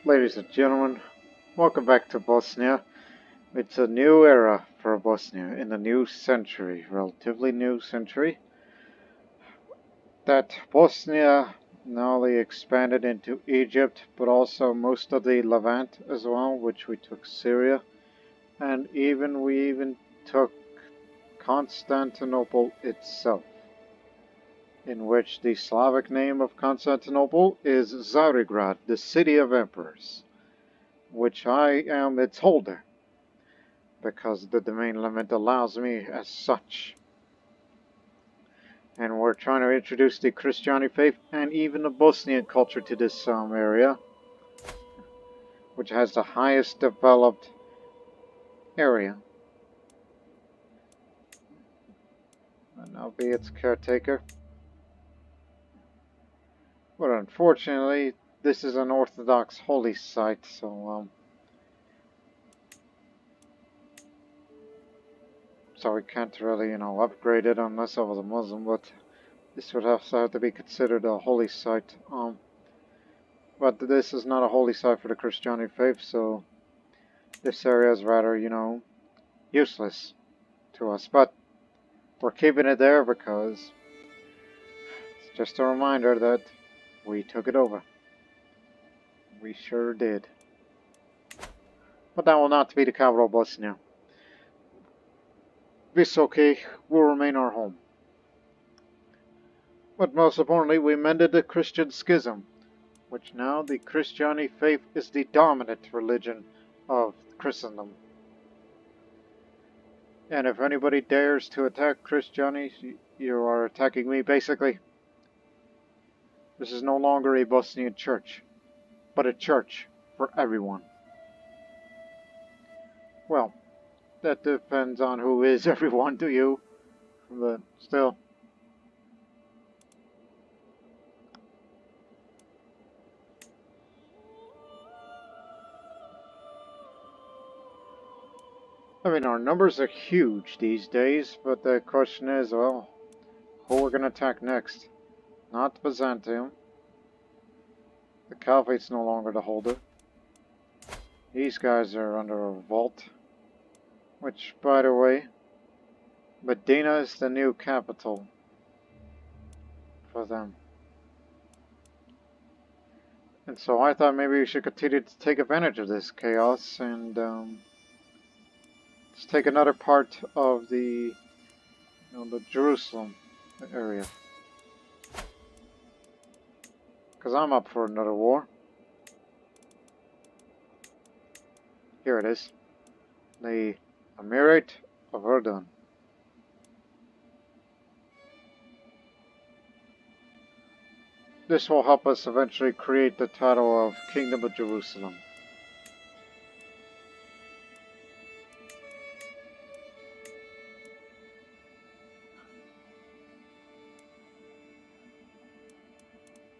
Ladies and gentlemen, welcome back to Bosnia. It's a new era for Bosnia in the new century, relatively new century, that Bosnia not only expanded into Egypt, but also most of the Levant as well, which we took Syria, and we even took Constantinople itself, in which the Slavic name of Constantinople is Tsarigrad, the city of emperors, which I am its holder, because the domain limit allows me as such. And we're trying to introduce the Krstjani faith and even the Bosnian culture to this area, which has the highest developed area. And I'll be its caretaker. But unfortunately, this is an Orthodox holy site, so we can't really, upgrade it unless I was a Muslim, but this would have to be considered a holy site. But this is not a holy site for the Krstjani faith, so this area is rather, useless to us. But we're keeping it there because it's just a reminder that we took it over. We sure did. But that will not be the capital of Bosnia. Visoke will remain our home. But most importantly, we mended the Christian Schism, which now the Krstjani faith is the dominant religion of Christendom. And if anybody dares to attack Krstjani, you are attacking me, basically. This is no longer a Bosnian church, but a church for everyone. Well, that depends on who is everyone to you, but still. I mean, our numbers are huge these days, but the question is, well, who we're going to attack next? Not Byzantium. The Caliphate's no longer the holder. These guys are under a revolt. Which, by the way, Medina is the new capital for them. And so I thought maybe we should continue to take advantage of this chaos and let's take another part of the Jerusalem area. Because I'm up for another war. Here it is. The Emirate of Erdogan. This will help us eventually create the title of Kingdom of Jerusalem.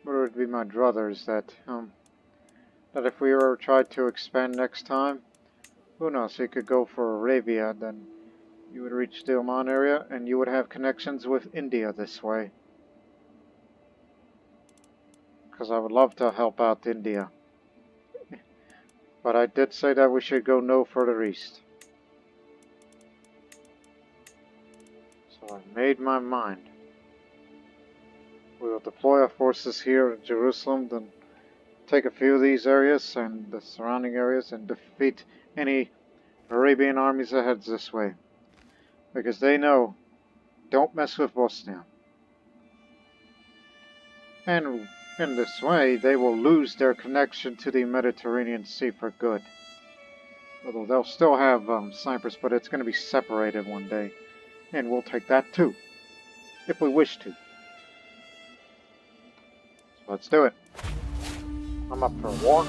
But it would be my druthers that if we ever tried to expand next time, who knows, you could go for Arabia, then you would reach the Oman area, and you would have connections with India this way. Because I would love to help out India. But I did say that we should go no further east. So I made my mind. We will deploy our forces here in Jerusalem, then take a few of these areas and the surrounding areas and defeat any Arabian armies that heads this way. Because they know, don't mess with Bosnia. And in this way, they will lose their connection to the Mediterranean Sea for good. Although they'll still have Cyprus, but it's going to be separated one day. And we'll take that too, if we wish to. So let's do it. I'm up for war.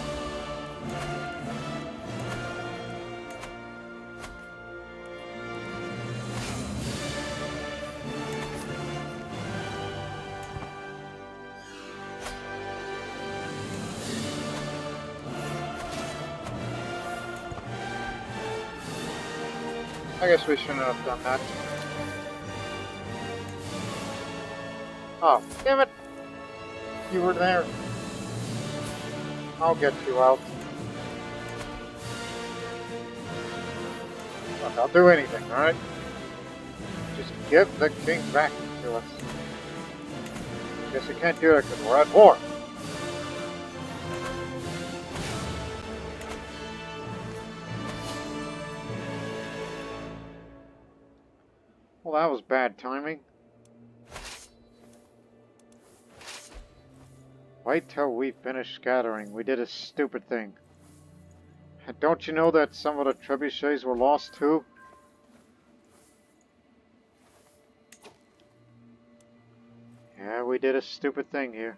I guess we shouldn't have done that. Oh, damn it! You were there. I'll get you out. Look, I'll do anything, alright? Just give the king back to us. Guess you can't do that because we're at war. Well, that was bad timing. Wait till we finish scattering. We did a stupid thing. And don't you know that some of the trebuchets were lost too? Yeah, we did a stupid thing here.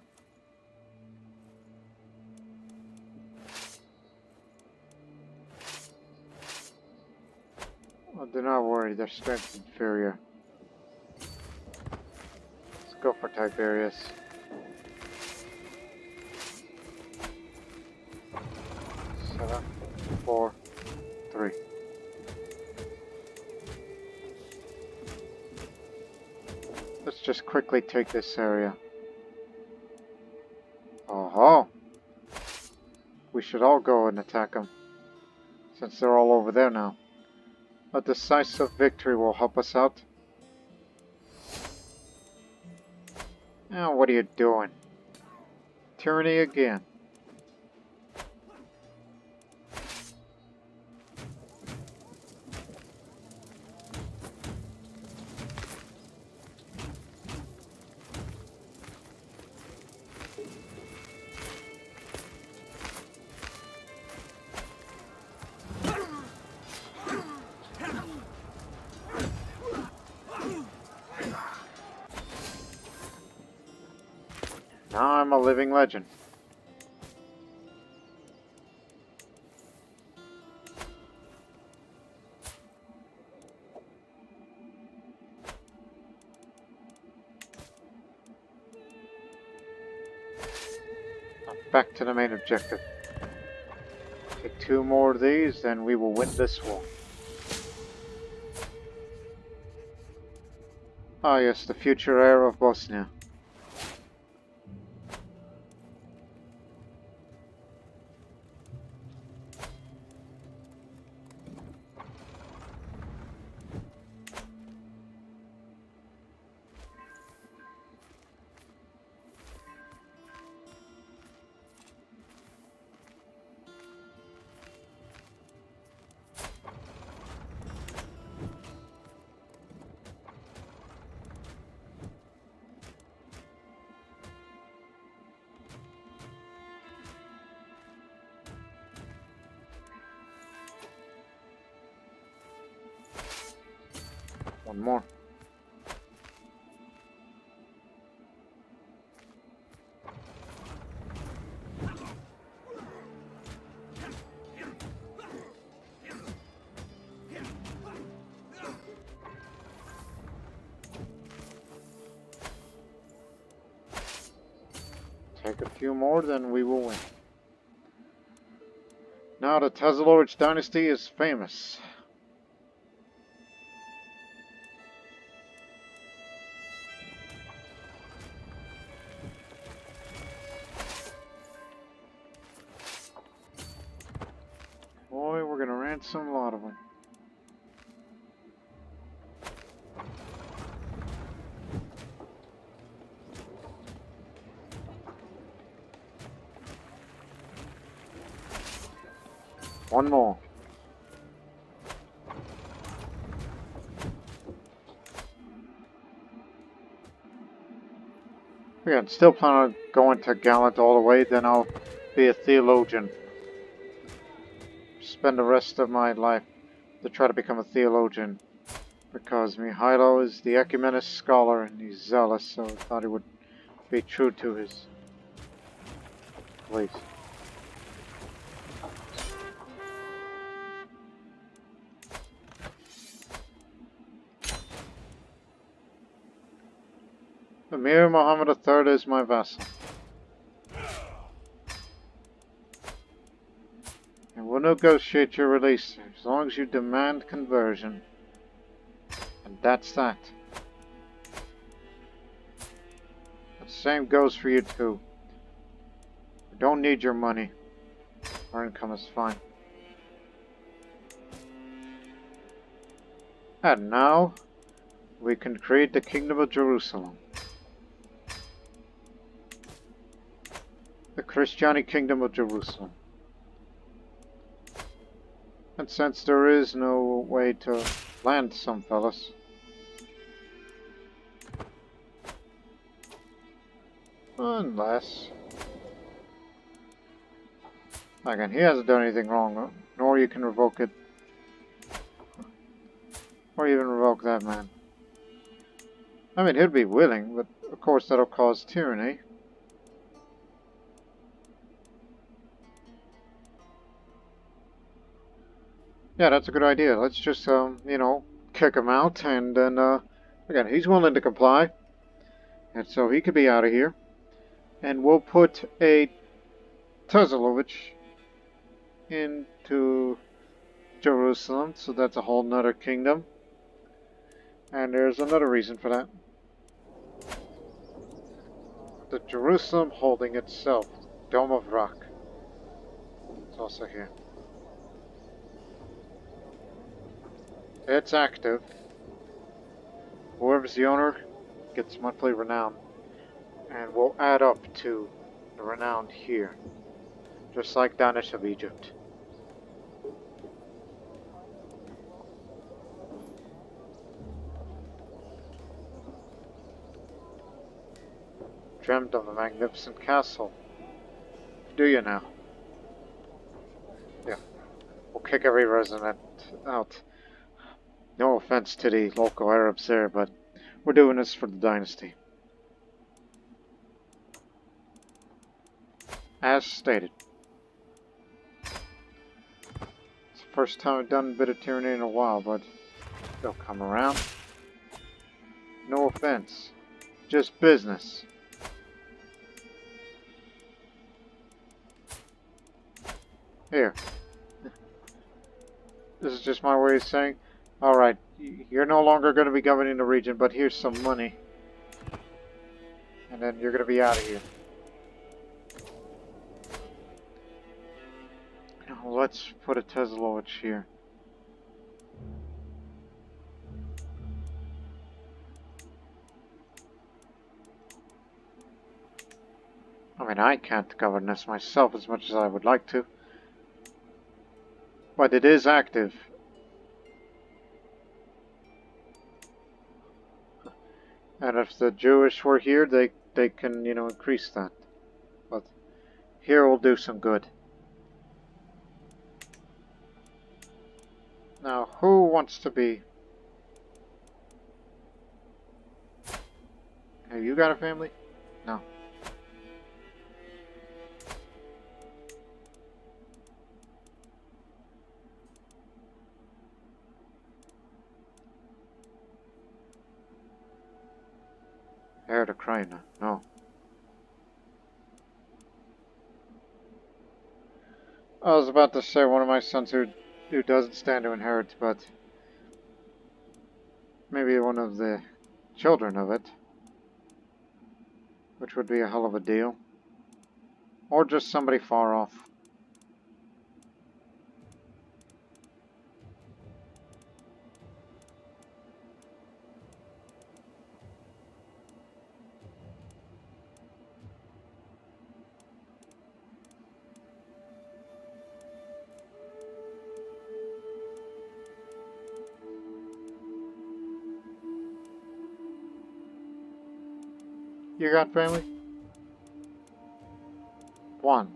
Well, do not worry, their strength is inferior. Let's go for Tiberius. 7, 4, 3. Let's just quickly take this area. Oh-ho! We should all go and attack them, since they're all over there now. A decisive victory will help us out. Now, what are you doing? Tyranny again. Now I'm a living legend. Back to the main objective. Take 2 more of these, then we will win this war. Ah yes, the future heir of Bosnia. One more. Take a few more, then we will win. Now the Tazalovic dynasty is famous. Boy, we're gonna ransom a lot of them. One more. Again, still plan on going to Gallant all the way, then I'll be a theologian. Spend the rest of my life to try to become a theologian. Because Mihailo is the ecumenist scholar and he's zealous, so I thought he would be true to his beliefs. Emir Muhammad III is my vassal. And we'll negotiate your release as long as you demand conversion. And that's that. The same goes for you too. We don't need your money. Our income is fine. And now we can create the Kingdom of Jerusalem. The Krstjani Kingdom of Jerusalem. And since there is no way to land some fellas, unless, again, he hasn't done anything wrong, nor you can revoke it, or even revoke that man. I mean, he'd be willing, but of course that'll cause tyranny. Yeah, that's a good idea. Let's just, you know, kick him out, and then, again, he's willing to comply, and so he could be out of here. And we'll put a Tezelovich into Jerusalem, so that's a whole nother kingdom. And there's another reason for that. The Jerusalem holding itself, Dome of Rock. It's also here. It's active. Whoever's the owner gets monthly renown. And we'll add up to the renown here. Just like Danish of Egypt. Dreamt of a magnificent castle. Do you now? Yeah. We'll kick every resident out. No offense to the local Arabs there, but we're doing this for the dynasty. As stated. It's the first time I've done a bit of tyranny in a while, but they'll come around. No offense. Just business. Here. This is just my way of saying, alright, you're no longer going to be governing the region, but here's some money. And then you're going to be out of here. Now, let's put a Tezelovich here. I mean, I can't govern this myself as much as I would like to. But it is active. And if the Jewish were here, they can, you know, increase that. But here will do some good. Now, who wants to be... Have you got a family? No. Heir to Krina? No. I was about to say one of my sons who doesn't stand to inherit, but maybe one of the children of it, which would be a hell of a deal. Or just somebody far off. You got family? One.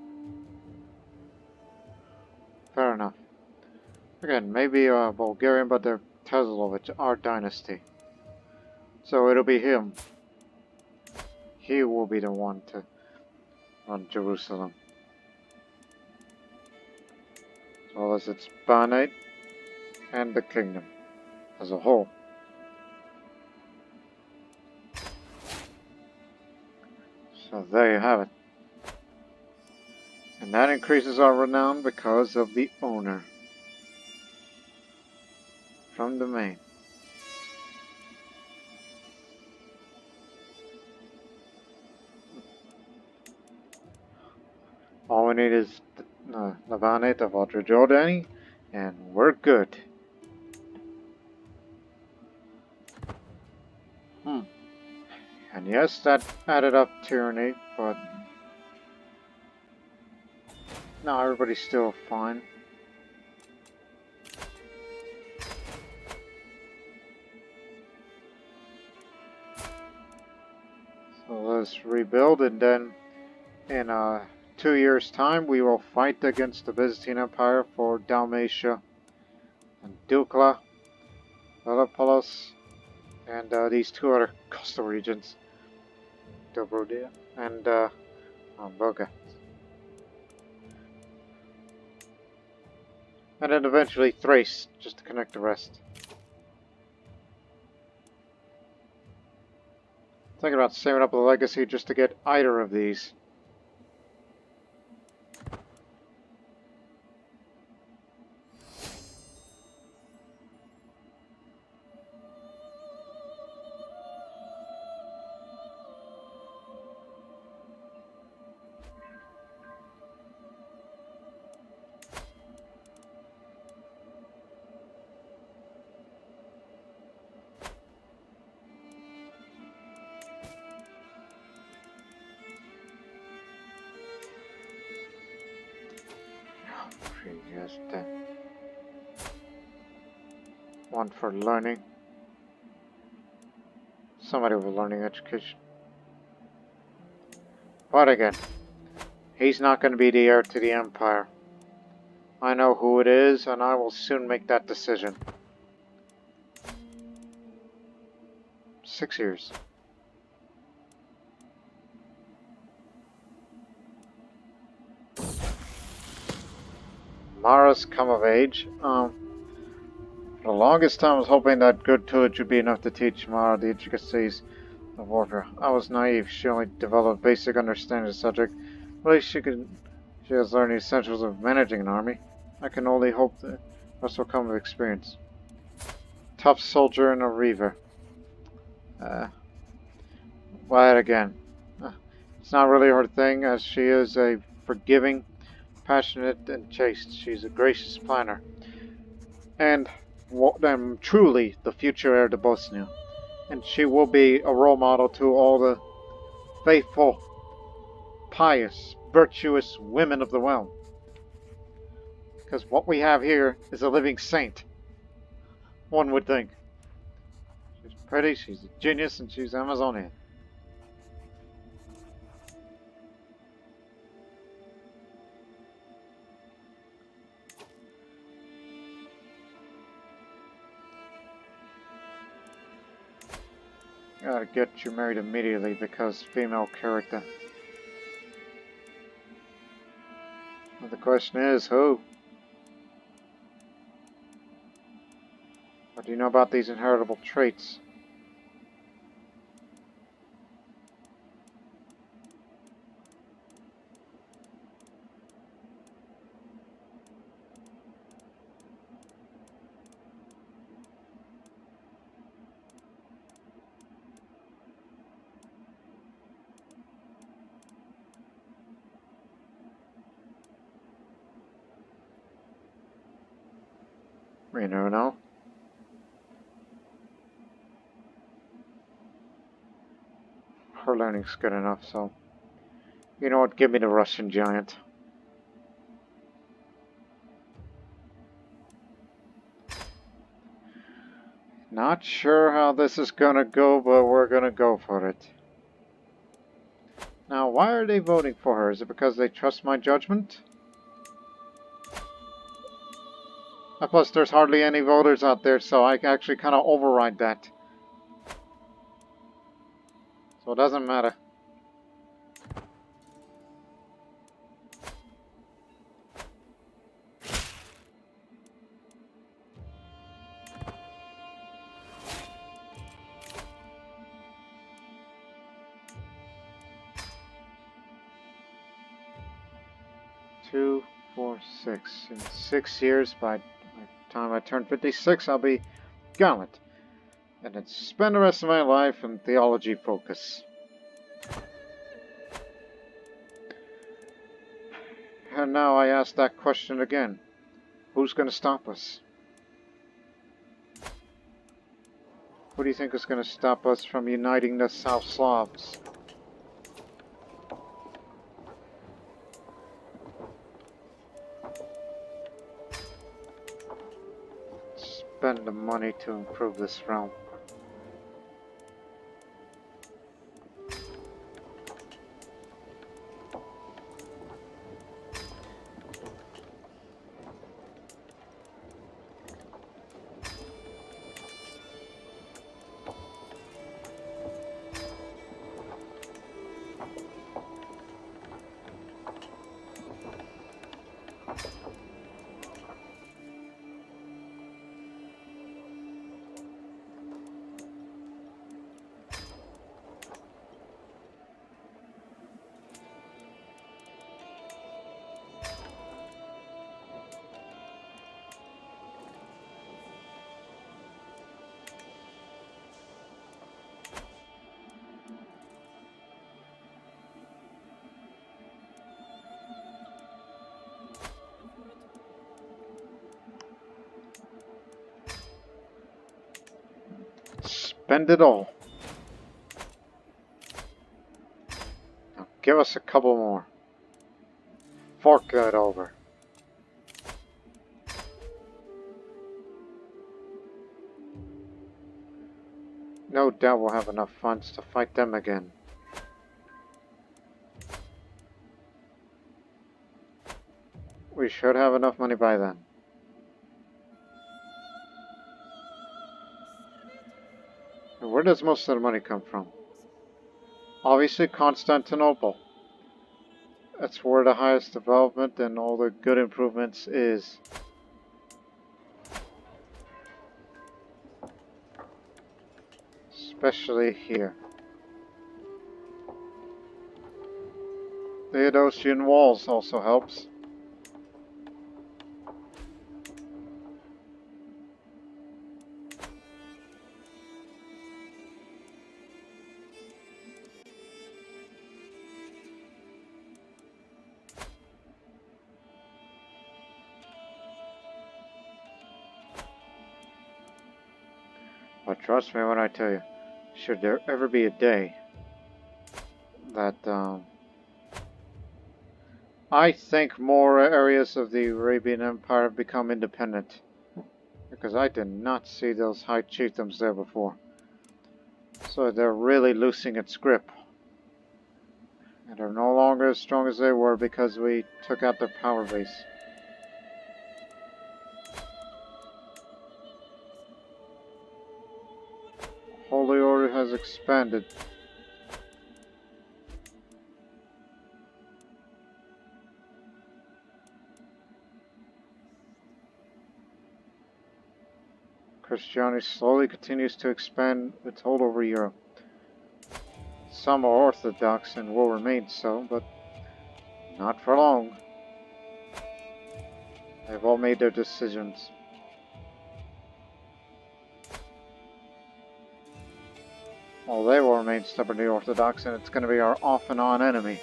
Fair enough. Again, maybe Bulgarian, but they're Tezelovich, our dynasty. So it'll be him. He will be the one to run Jerusalem. As well as its Banate and the kingdom as a whole. So there you have it. And that increases our renown because of the owner. From the main. All we need is Levanate of Krstjani, and we're good. And yes, that added up tyranny, but no, everybody's still fine. So let's rebuild, and then in 2 years' time, we will fight against the Byzantine Empire for Dalmatia and Dukla, Velopolis, and these two other coastal regions, Dobrudia and Volga. And then eventually Thrace, just to connect the rest. Thinking about saving up a legacy just to get either of these. Yes, then. One for learning. Somebody with learning education. But again, he's not going to be the heir to the Empire. I know who it is, and I will soon make that decision. 6 years. Mara's come of age. For the longest time I was hoping that good tutelage would be enough to teach Mara the intricacies of warfare. I was naive. She only developed basic understanding of the subject. At least she has learned the essentials of managing an army. I can only hope that this will come with experience. Tough soldier and a reaver. Why again? It's not really her thing, as she is a forgiving, passionate, and chaste. She's a gracious planner. And truly the future heir to Bosnia. And she will be a role model to all the faithful, pious, virtuous women of the realm. Because what we have here is a living saint. One would think. She's pretty, she's a genius, and she's Amazonian. Gotta get you married immediately because female character. Well, the question is, who? What do you know about these inheritable traits? You never know. Her learning's good enough, so... You know what, give me the Russian giant. Not sure how this is gonna go, but we're gonna go for it. Now, why are they voting for her? Is it because they trust my judgment? Plus, there's hardly any voters out there, so I can actually kind of override that. So it doesn't matter. Two, 4, 6. In 6 years, by the time I turn 56, I'll be gallant. And then spend the rest of my life in theology focus. And now I ask that question again. Who's going to stop us? Who do you think is going to stop us from uniting the South Slavs? Spend the money to improve this realm. Spend it all. Now give us a couple more. Fork it over. No doubt we'll have enough funds to fight them again. We should have enough money by then. And where does most of the money come from? Obviously Constantinople. That's where the highest development and all the good improvements is. Especially here. The Theodosian walls also helps. But trust me when I tell you, should there ever be a day that I think more areas of the Arabian Empire have become independent, because I did not see those high chiefdoms there before. So they're really losing its grip. And they're no longer as strong as they were because we took out their power base. Holy Order has expanded. Krstjani slowly continues to expand its hold over Europe. Some are Orthodox and will remain so, but not for long. They've all made their decisions. Well, they will remain stubbornly Orthodox, and it's going to be our off and on enemy.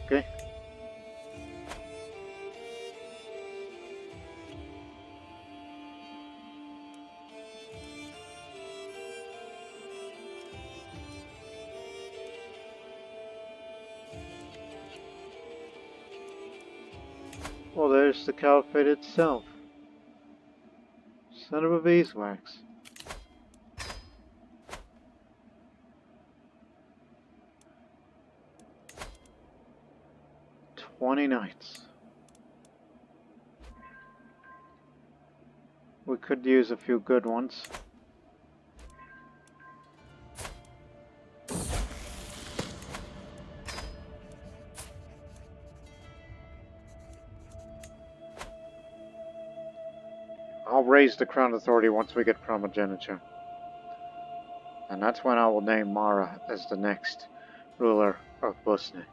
Okay. Well, there's the Caliphate itself. Son of a beeswax. 20 knights. We could use a few good ones. I'll raise the crown authority once we get primogeniture. And that's when I will name Mara as the next ruler of Bosnia.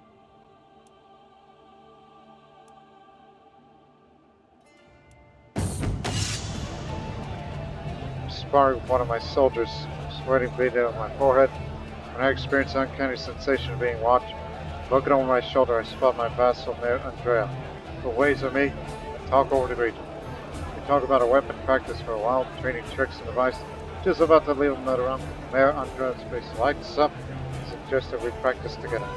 sparring with one of my soldiers, sweating beaded on my forehead, when I experienced an uncanny sensation of being watched. Looking over my shoulder, I spot my vassal, Mayor Andrea, who waves at me and talk over the region. We talk about our weapon practice for a while, training tricks and devices. Just about to leave him that around, Mayor Andrea's face lights up and suggests that we practice together.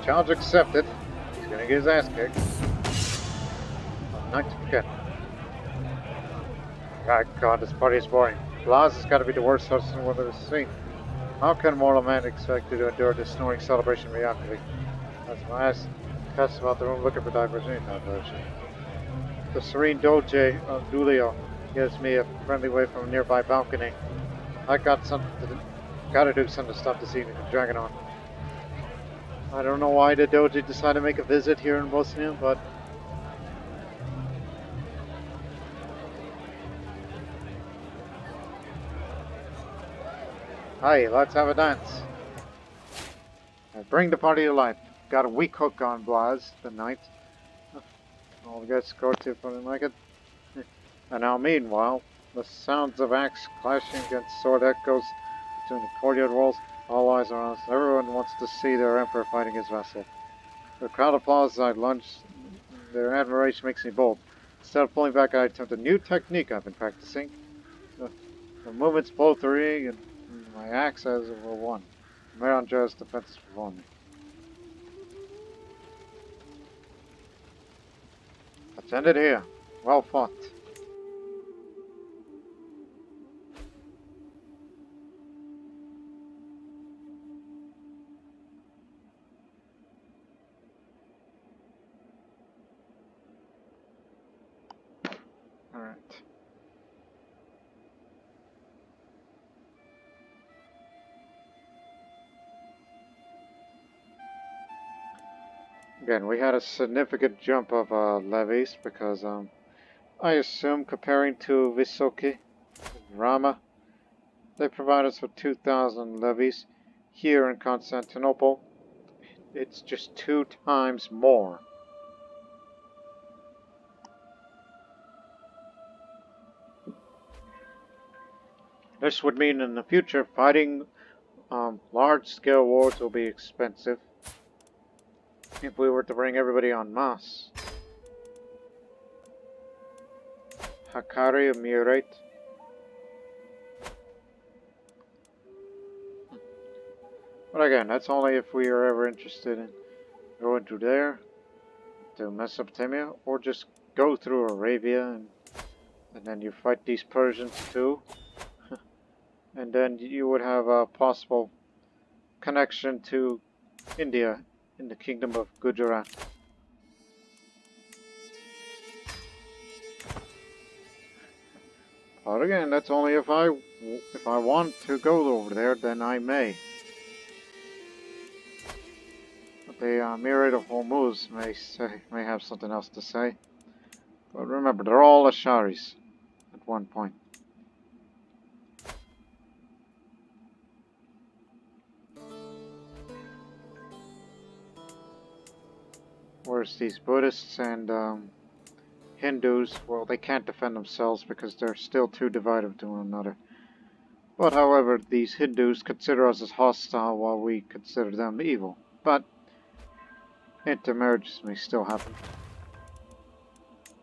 Challenge accepted. He's gonna get his ass kicked. Not to forget. God, this party is boring. Blas has got to be the worst husband we've ever seen. How can a mortal man expect to endure this snoring celebration mediocrity? That's my ass. Cast about the room looking for diversion. The serene Doge of Dulio gives me a friendly way from a nearby balcony. I gotta do something to stop this evening from dragging on. I don't know why the Doge decided to make a visit here in Bosnia, but hey, let's have a dance. Bring the party to life. Got a weak hook on Blas tonight. All the guys scored to put in like it. And now, meanwhile, the sounds of axe clashing against sword echoes between the courtyard walls. All eyes are on us. Everyone wants to see their emperor fighting his vassal. The crowd applauds as I lunge. Their admiration makes me bold. Instead of pulling back, I attempt a new technique I've been practicing. The movements blow through, and my axe has over one. Marandra's defense is before me. Let's end it here. Well fought. Alright. Again, we had a significant jump of levies because I assume comparing to Visoki, Rama, they provide us with 2,000 levies. Here in Constantinople, it's just 2 times more. This would mean in the future fighting large-scale wars will be expensive if we were to bring everybody en masse. Hakari Murate. But again, that's only if we are ever interested in going to there, to Mesopotamia, or just go through Arabia and then you fight these Persians too. And then you would have a possible connection to India in the kingdom of Gujarat. But again, that's only if I want to go over there, then I may. But the Emirate of Hormuz may have something else to say. But remember, they're all Asharis at one point. Whereas these Buddhists and Hindus, well, they can't defend themselves because they're still too divided to one another. But however, these Hindus consider us as hostile while we consider them evil. But intermarriages may still happen.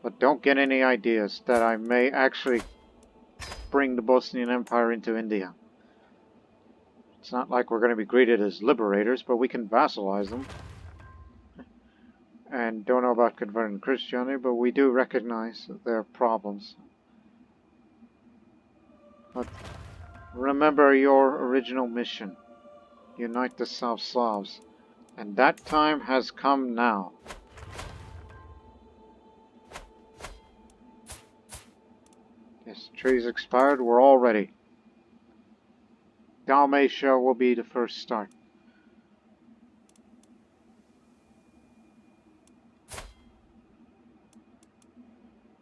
But don't get any ideas that I may actually bring the Bosnian Empire into India. It's not like we're going to be greeted as liberators, but we can vassalize them. And don't know about converting Krstjani, but we do recognize their problems. But remember your original mission. Unite the South Slavs. And that time has come now. Yes, trees expired, we're all ready. Dalmatia will be the first start.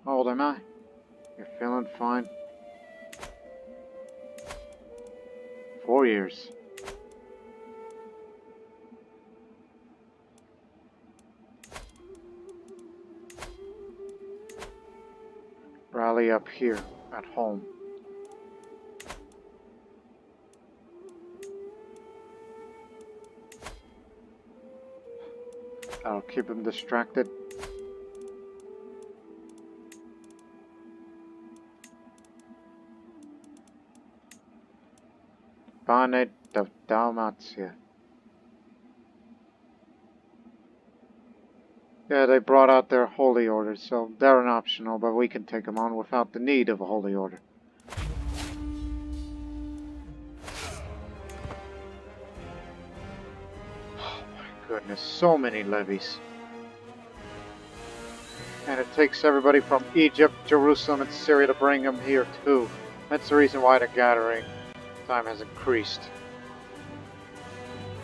How old am I? You're feeling fine. 4 years. Rally up here, at home. I'll keep him distracted. Bonnet of Dalmatia. Yeah, they brought out their holy order, so they're an optional, but we can take them on without the need of a holy order. Oh my goodness, so many levies. And it takes everybody from Egypt, Jerusalem, and Syria to bring them here too. That's the reason why the gathering time has increased.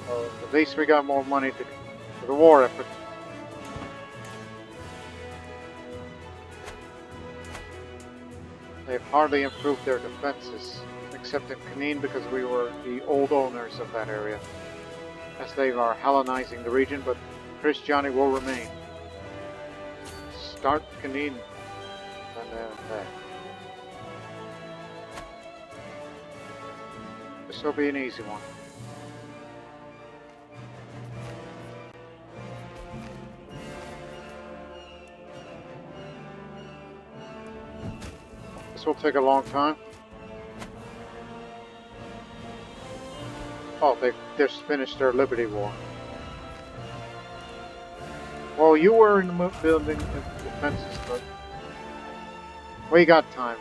So at least we got more money for the war effort. They've hardly improved their defenses, except in Kanin because we were the old owners of that area, as they are Hellenizing the region, but Krstjani will remain. Start Kanin, and then there. This will be an easy one. This will take a long time. Oh, they've just finished their Liberty War. Well, you were in the building defenses, but we got time.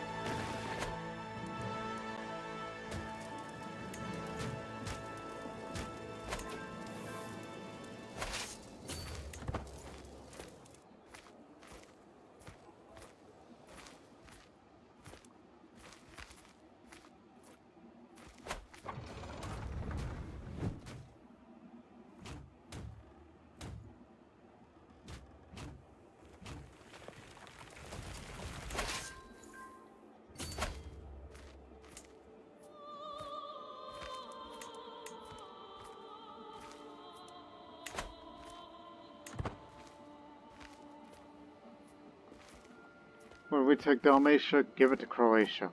When we take Dalmatia, give it to Croatia.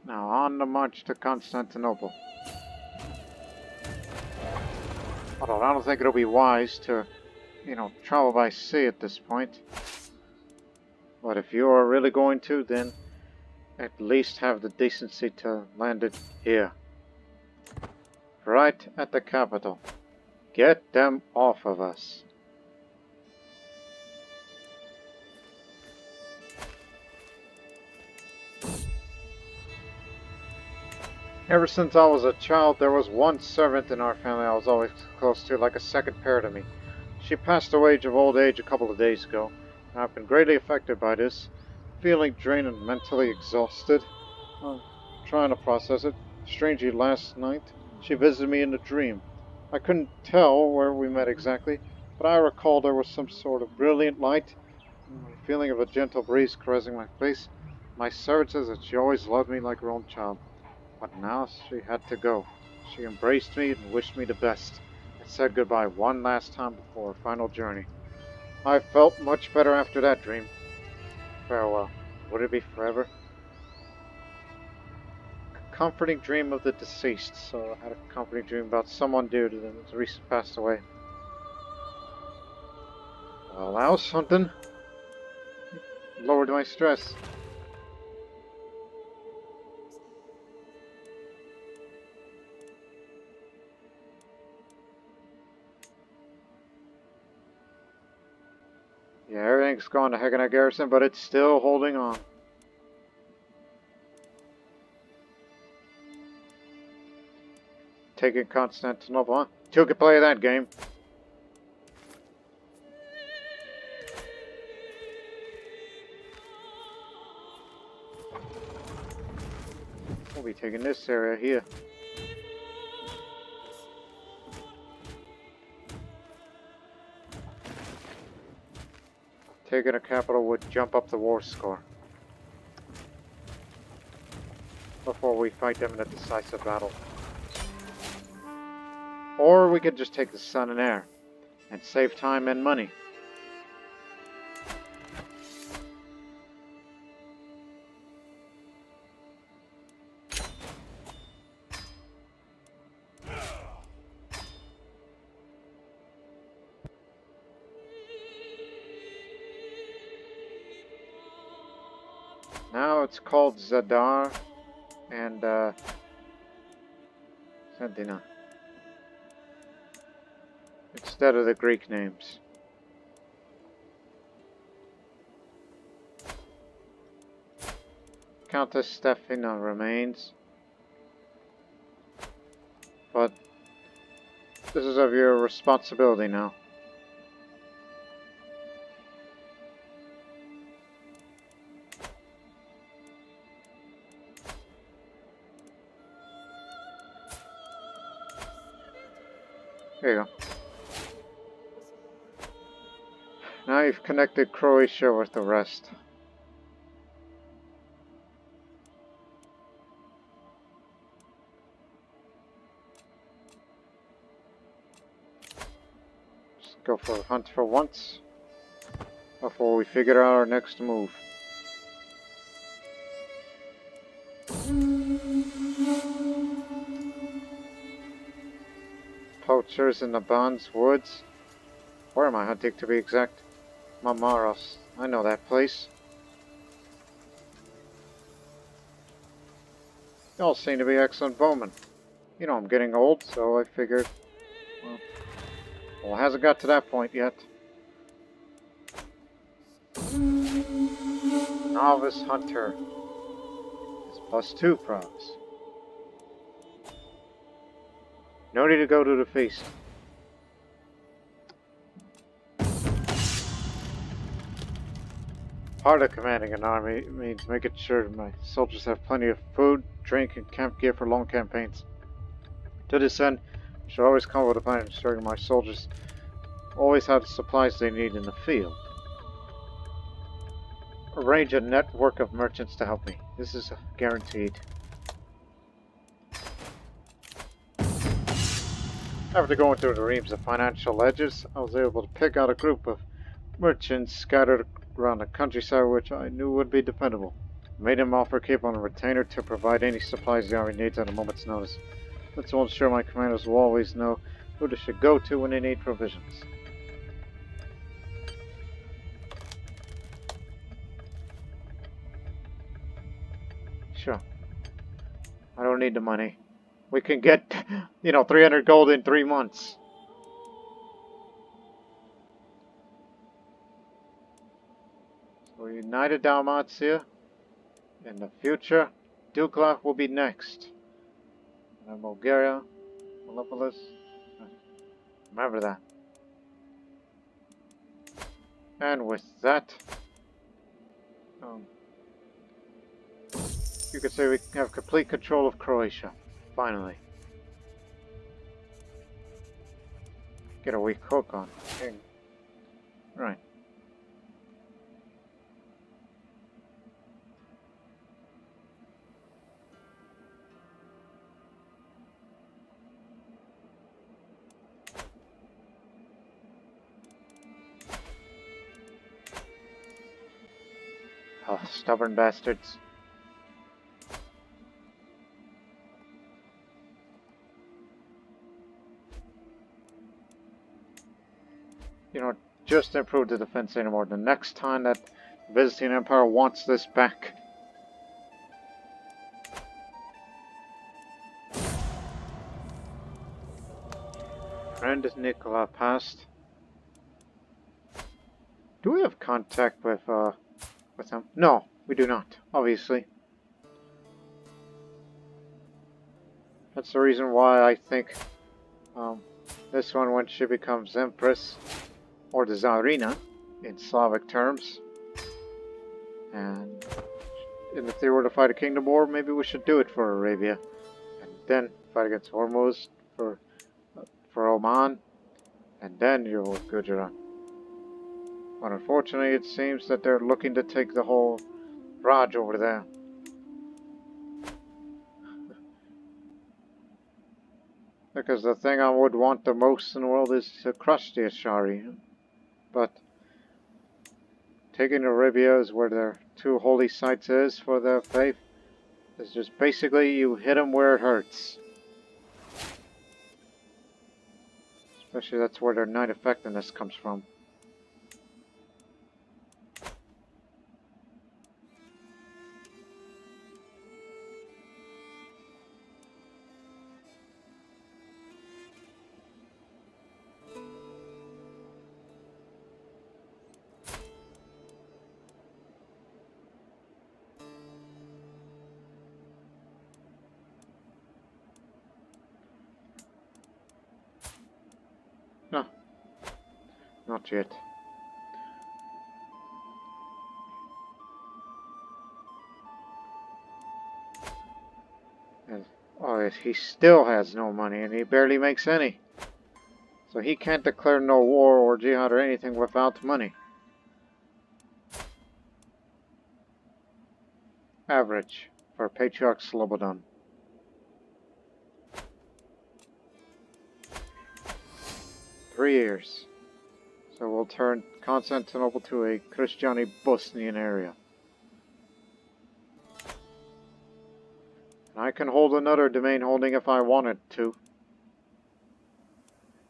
Now on the march to Constantinople. Although I don't think it'll be wise to, travel by sea at this point. But if you are really going to, then at least have the decency to land it here. Right at the capital. Get them off of us. Ever since I was a child, there was one servant in our family I was always close to, like a second pair to me. She passed away of old age a couple of days ago, and I've been greatly affected by this, feeling drained and mentally exhausted. I'm trying to process it. Strangely, last night, she visited me in a dream. I couldn't tell where we met exactly, but I recall there was some sort of brilliant light, and the feeling of a gentle breeze caressing my face. My servant says that she always loved me like her own child. But now she had to go. She embraced me and wished me the best, and said goodbye one last time before her final journey. I felt much better after that dream. Farewell. Would it be forever? A comforting dream of the deceased, so I had a comforting dream about someone dear to them who's recently passed away. Well, that was something. Lowered my stress. Yeah, everything's gone to heck in that garrison, but it's still holding on. Taking Constantinople, huh? Two could play that game. We'll be taking this area here. Taking a capital would jump up the war score before we fight them in a decisive battle. Or we could just take the sun and air and save time and money. Now it's called Zadar and Sentina instead of the Greek names. Countess Stefina remains, but this is of your responsibility now. There you go. Now you've connected Croatia with the rest. Just go for a hunt for once before we figure out our next move. Poachers in the Bonds Woods. Where am I hunting to be exact? Mamaros. I know that place. You all seem to be excellent bowmen. You know I'm getting old, so I figured, well, it hasn't got to that point yet. Novice Hunter. It's +2 props. No need to go to the feast. Part of commanding an army means making sure my soldiers have plenty of food, drink, and camp gear for long campaigns. To this end, I should always come with a plan ensuring my soldiers always have the supplies they need in the field. Arrange a network of merchants to help me. This is guaranteed. After going through the reams of financial ledgers, I was able to pick out a group of merchants scattered around the countryside which I knew would be dependable. I made them offer keep on a retainer to provide any supplies the army needs at a moment's notice. This will ensure my commanders will always know who they should go to when they need provisions. Sure. I don't need the money. We can get, 300 gold in 3 months. So United Dalmatia. In the future, Dukla will be next. And then Bulgaria, Melipolis. Remember that. And with that, you could say we have complete control of Croatia. Finally. Get a weak hook on King. Right. Oh, stubborn bastards. Just improve the defense anymore. The next time that Byzantine Empire wants this back. Friend Nicola passed. Do we have contact with him? No, we do not, obviously. That's the reason why I think this one, when she becomes Empress, or the Tsarina, in Slavic terms, and if they were to fight a kingdom war, maybe we should do it for Arabia, and then fight against Hormuz for Oman, and then you're with Gujarat. But unfortunately, it seems that they're looking to take the whole Raj over there. Because the thing I would want the most in the world is to crush the Ashari. But taking Arabia is where their two holy sites is for their faith. It's just basically you hit them where it hurts. Especially that's where their night effectiveness comes from. No, not yet. And, oh, he still has no money and he barely makes any. So he can't declare no war or jihad or anything without money. Average for Patriarch Slobodan. $3 years. So we'll turn Constantinople to a Krstjani Bosnian area. I can hold another domain holding if I wanted to.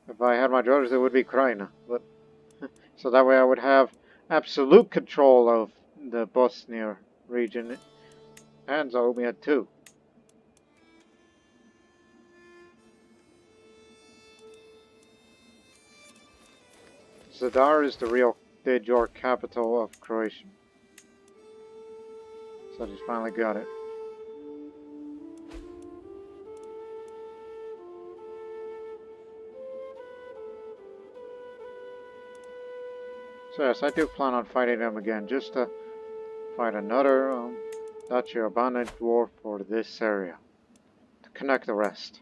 If I had my druthers, it would be Kraina. But so that way I would have absolute control of the Bosnia region and Zomia too. Zadar is the real de jure capital of Croatia. So I just finally got it. So yes, I do plan on fighting them again, just to fight another Dutch Urbana war for this area, to connect the rest.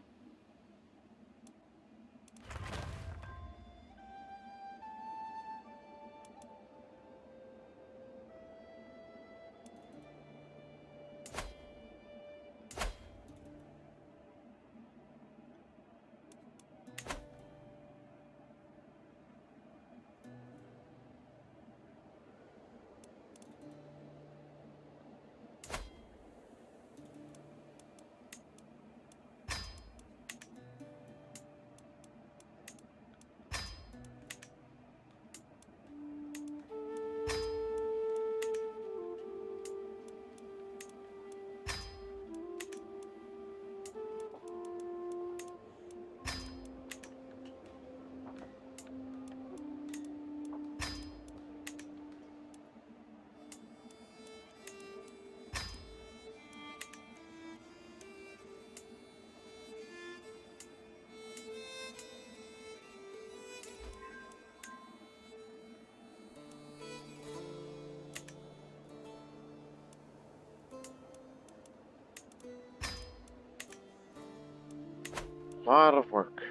Lot of work,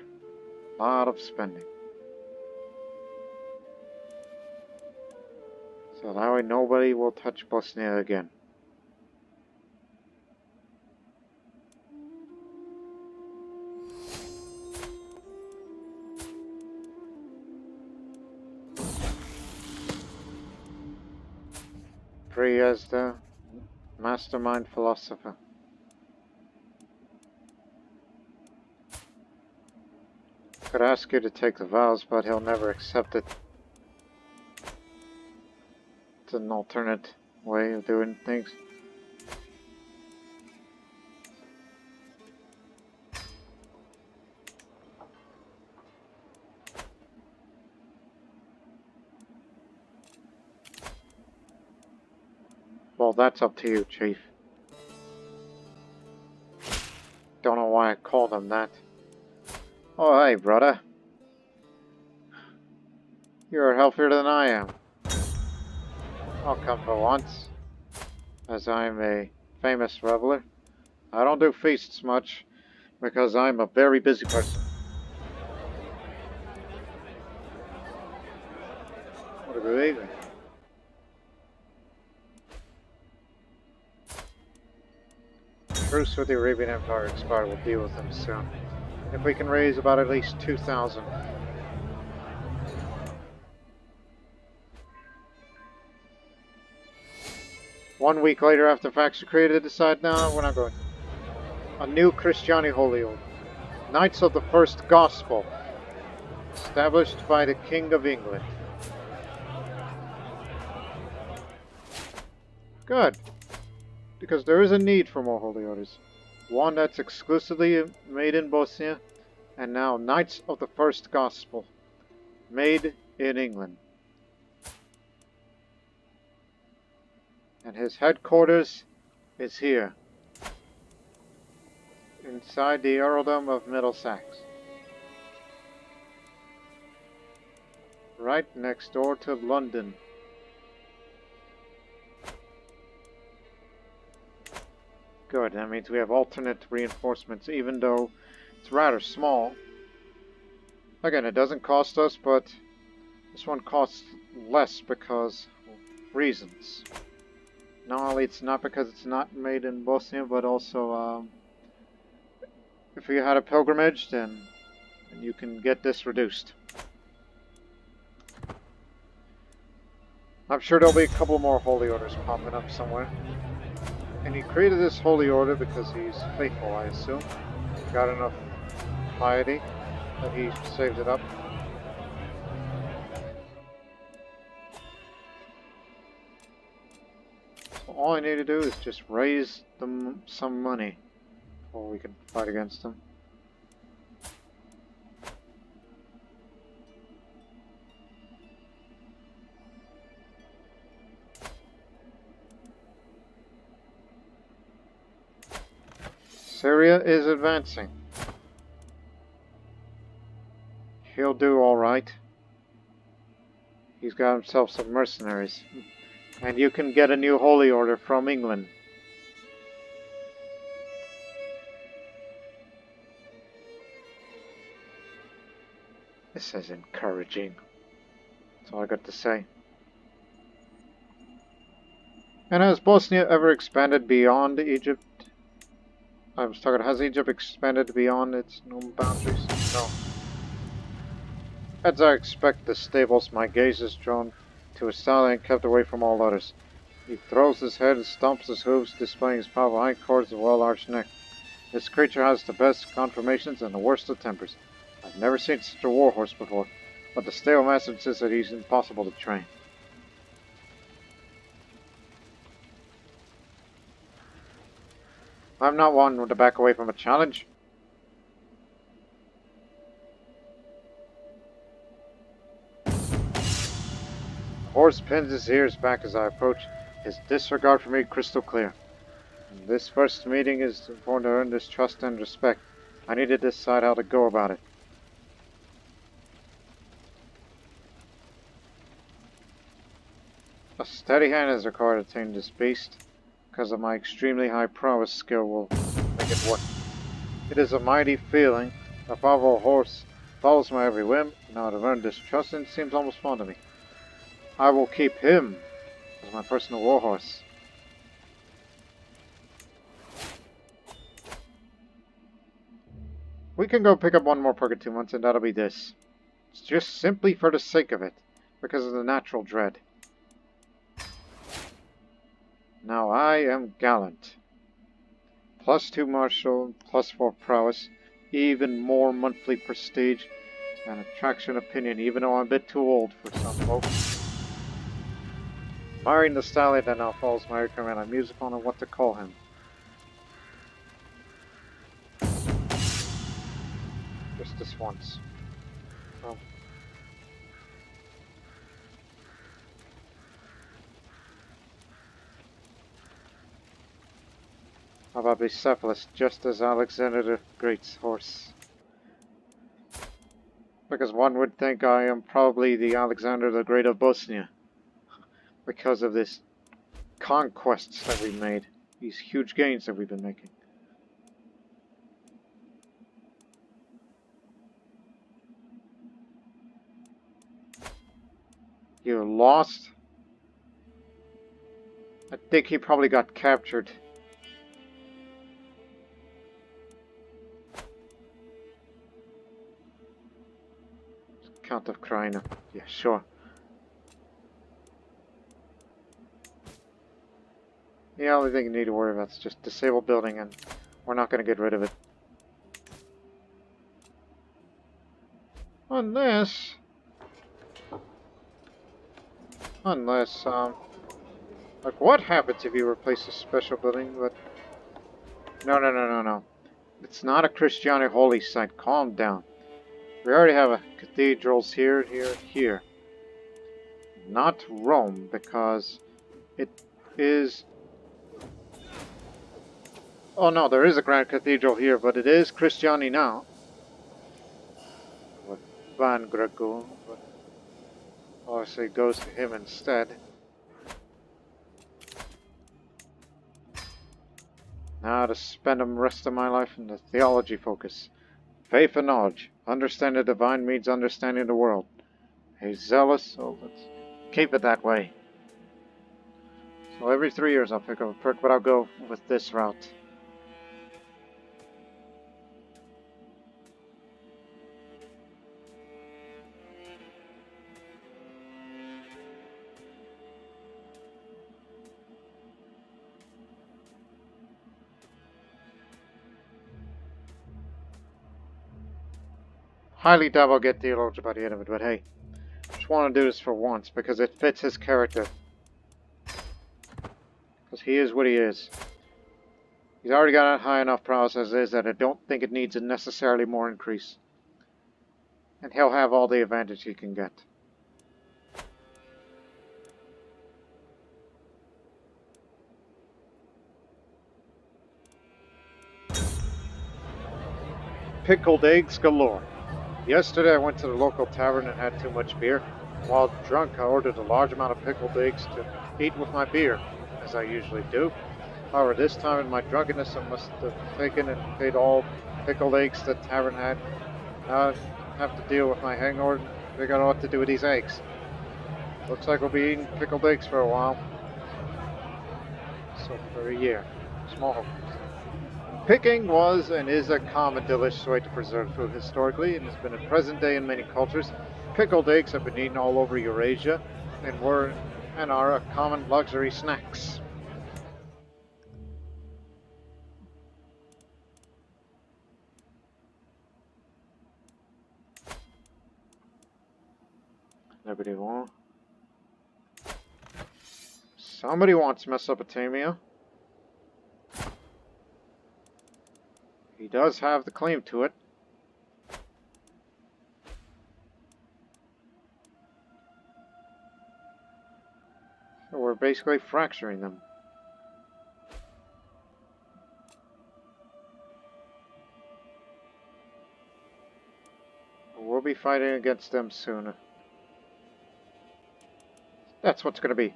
lot of spending. So that way nobody will touch Bosnia again. Free as the mastermind philosopher. Could ask you to take the vows, but he'll never accept it. It's an alternate way of doing things. Well, that's up to you, Chief. Don't know why I called him that. Oh, hey, brother. You're healthier than I am. I'll come for once, as I'm a famous reveler. I don't do feasts much, because I'm a very busy person. What a good evening. Truce with the Arabian Empire expired. We'll deal with them soon. If we can raise about at least 2,000. One week later, after facts are created, they decide, no, we're not going. A new Krstjani holy order. Knights of the First Gospel. Established by the King of England. Good. Because there is a need for more holy orders. One that's exclusively made in Bosnia, and now Knights of the First Gospel. Made in England. And his headquarters is here. Inside the Earldom of Middlesex. Right next door to London. Good, that means we have alternate reinforcements, even though it's rather small. Again, it doesn't cost us, but this one costs less because of reasons. Not only it's not because it's not made in Bosnia, but also if you had a pilgrimage, then you can get this reduced. I'm sure there'll be a couple more holy orders popping up somewhere. And he created this holy order because he's faithful, I assume. Got enough piety that he saved it up. So all I need to do is just raise them some money before we can fight against them. Syria is advancing. He'll do alright. He's got himself some mercenaries. And you can get a new holy order from England. This is encouraging. That's all I got to say. And has Bosnia ever expanded beyond Egypt? I was talking, has Egypt expanded beyond its known boundaries? No. As I expect the stables, my gaze is drawn to a stallion kept away from all others. He throws his head and stomps his hooves, displaying his powerful hindquarters and well-arched neck. This creature has the best conformations and the worst of tempers. I've never seen such a warhorse before, but the stable master insists that he's impossible to train. I'm not one to back away from a challenge. The horse pins his ears back as I approach, his disregard for me crystal clear. And this first meeting is important to earn this trust and respect. I need to decide how to go about it. A steady hand is required to tame this beast. Because of my extremely high prowess, skill will make it work. It is a mighty feeling. A powerful horse follows my every whim. Now to earn this trust, and seems almost fond of me. I will keep him as my personal warhorse. We can go pick up one more perk in 2 months, and that'll be this. It's just simply for the sake of it, because of the natural dread. Now I am gallant. +2 martial, +4 prowess, even more monthly prestige, and attraction opinion, even though I'm a bit too old for some folks. Marrying the stallion that now follows my command, I muse upon what to call him. Just this once. Oh. How about Bucephalus, just as Alexander the Great's horse? Because one would think I am probably the Alexander the Great of Bosnia. Because of this conquests that we've made. These huge gains that we've been making. You lost? I think he probably got captured. Count of Kraina. Yeah, sure. The only thing you need to worry about is just disable building, and we're not going to get rid of it. Unless, like, what happens if you replace a special building with... No. It's not a Krstjani holy site. Calm down. We already have cathedrals here, here. Not Rome, because it is... Oh no, there is a Grand Cathedral here, but it is Krstjani now. With Van Gregor, but obviously it goes to him instead. Now to spend the rest of my life in the theology focus. Faith and knowledge. Understanding the divine means understanding the world. A zealous soul. Let's keep it that way. So every 3 years I'll pick up a perk, but I'll go with this route. Highly doubt I'll get theology by the end of it, but hey. Just want to do this for once because it fits his character. Because he is what he is. He's already got a high enough prowess as is that I don't think it needs a necessarily more increase. And he'll have all the advantage he can get. Pickled eggs galore. Yesterday I went to the local tavern and had too much beer. While drunk, I ordered a large amount of pickled eggs to eat with my beer, as I usually do. However, this time in my drunkenness I must have taken and paid all pickled eggs the tavern had. Now I have to deal with my hangover and figure out what to do with these eggs. Looks like we'll be eating pickled eggs for a while. So for a year. Small hope. Picking was and is a common delicious way to preserve food historically, and has been a present day in many cultures. Pickled eggs have been eaten all over Eurasia, and were and are a common luxury snacks. Nobody wants. Somebody wants Mesopotamia. He does have the claim to it. So we're basically fracturing them. We'll be fighting against them soon. That's what's going to be.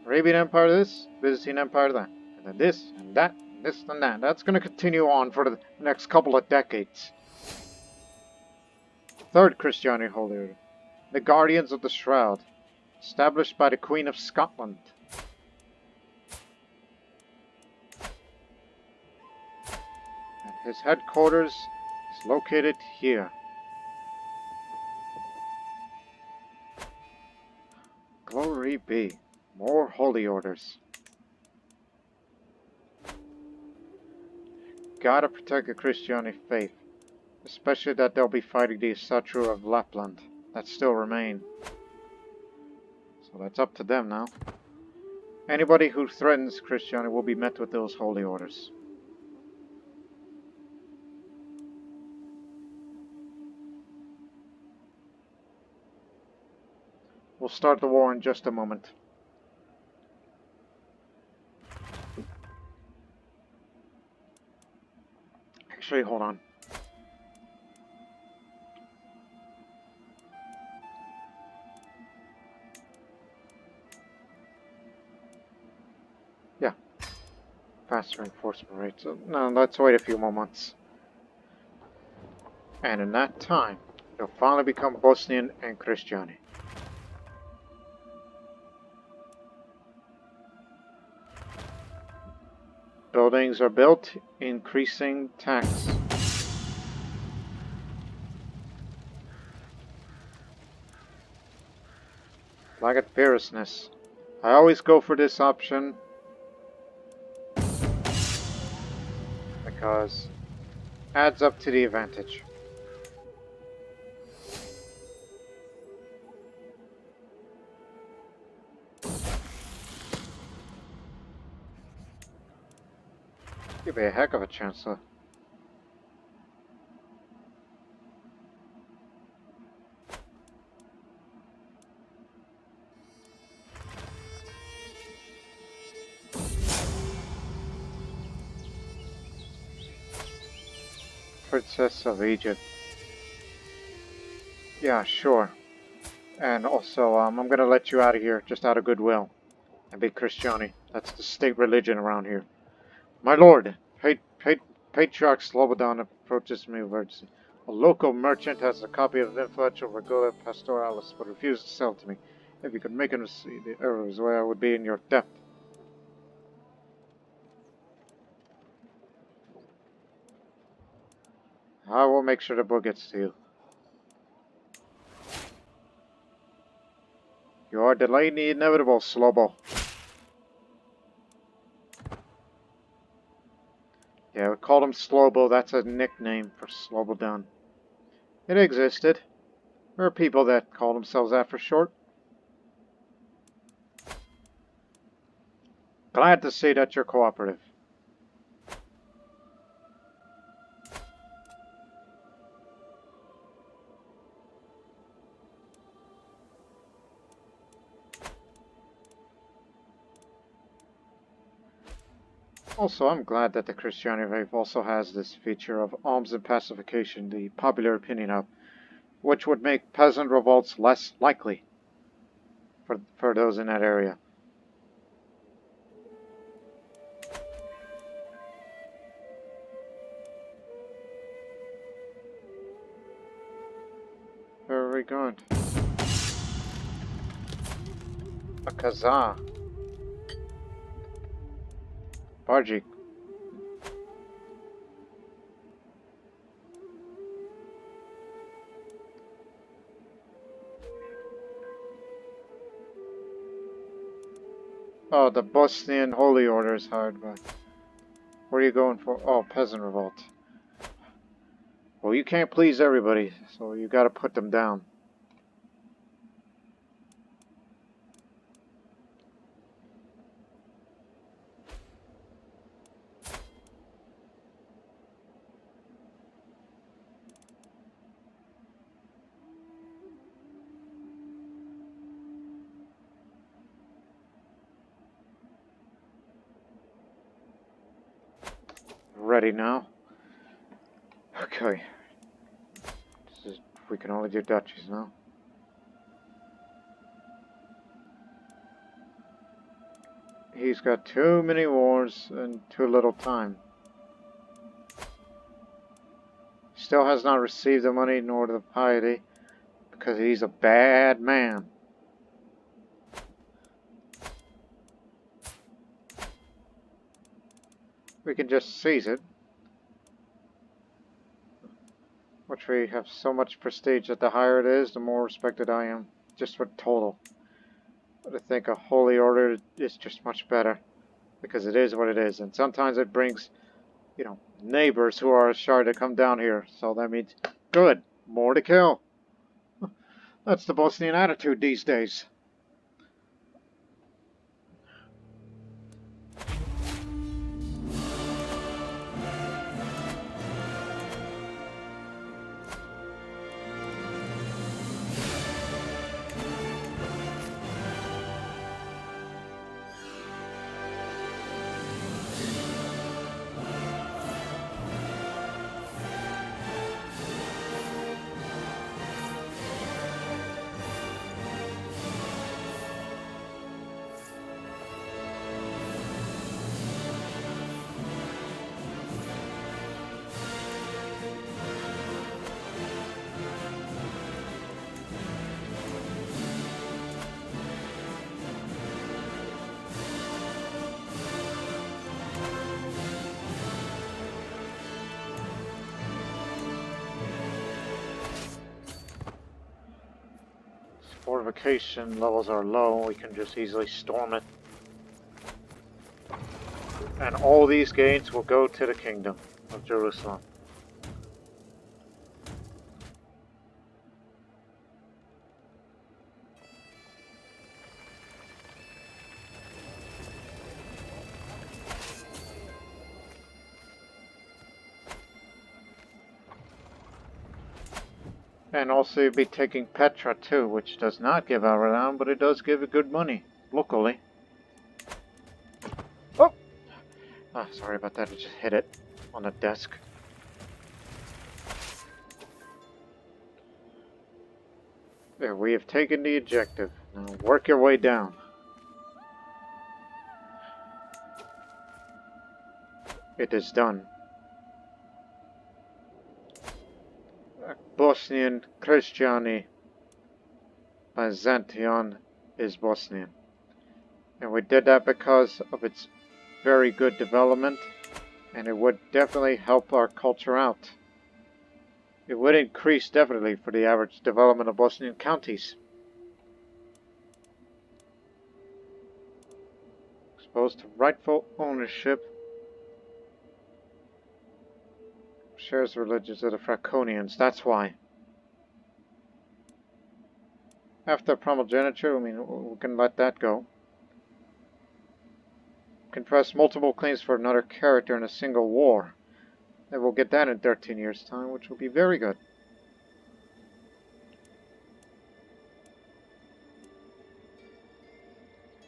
Arabian Empire this, Byzantine Empire that. And then this, and that, and this, and that. That's going to continue on for the next couple of decades. Third Krstjani Holy Order. The Guardians of the Shroud. Established by the Queen of Scotland. And his headquarters is located here. Glory be. More holy orders. Gotta protect the Krstjani faith. Especially that they'll be fighting the Asatru of Lapland that still remain. So that's up to them now. Anybody who threatens Krstjani will be met with those holy orders. We'll start the war in just a moment. Actually, hold on. Yeah. Faster reinforcement rate. So, no, let's wait a few more months. And in that time, they'll finally become Bosnian and Krstjani. Buildings are built, increasing tax. I get fearlessness. I always go for this option because adds up to the advantage. Give me a heck of a chance though. Princess of Egypt. Yeah, sure. And also, I'm gonna let you out of here just out of goodwill. And be Krstjani. That's the state religion around here. My lord, Patriarch Slobodan approaches me with a local merchant has a copy of the influential Regula Pastoralis, but refused to sell it to me. If you could make him see the errors where I would be in your debt. I will make sure the book gets to you. You are delaying the inevitable, Slobo. Yeah, we called him Slobo. That's a nickname for Slobodan. It existed. There are people that call themselves that for short. Glad to see that you're cooperative. Also, I'm glad that the Krstjani faith also has this feature of alms and pacification, the popular opinion of, which would make peasant revolts less likely for those in that area. Where are we going? A Kazaa. Barjik. Oh, the Bosnian Holy Order is hard, but what are you going for? Oh, peasant revolt. Well, you can't please everybody, so you gotta put them down. Ready now? Okay. We can only do duchies now. He's got too many wars and too little time. Still has not received the money nor the piety because he's a bad man. We can just seize it. Which we have so much prestige that the higher it is, the more respected I am. Just for total. But I think a holy order is just much better. Because it is what it is. And sometimes it brings, you know, neighbors who are shy to come down here. So that means, good, more to kill. That's the Bosnian attitude these days. fortification levels are low, we can just easily storm it. And all these gains will go to the Kingdom of Jerusalem. And also you'll be taking Petra too, which does not give out renown, but it does give it good money, locally. Oh! Ah, sorry about that, I just hit it on the desk. There, we have taken the objective. Now work your way down. It is done. Bosnian Krstjani Byzantion is Bosnian. And we did that because of its very good development, and it would definitely help our culture out. It would increase definitely for the average development of Bosnian counties. Exposed to rightful ownership. Shares the religions of the Fraconians, that's why. After primogeniture, I mean, we can let that go. Can press multiple claims for another character in a single war. And we'll get that in 13 years' time, which will be very good.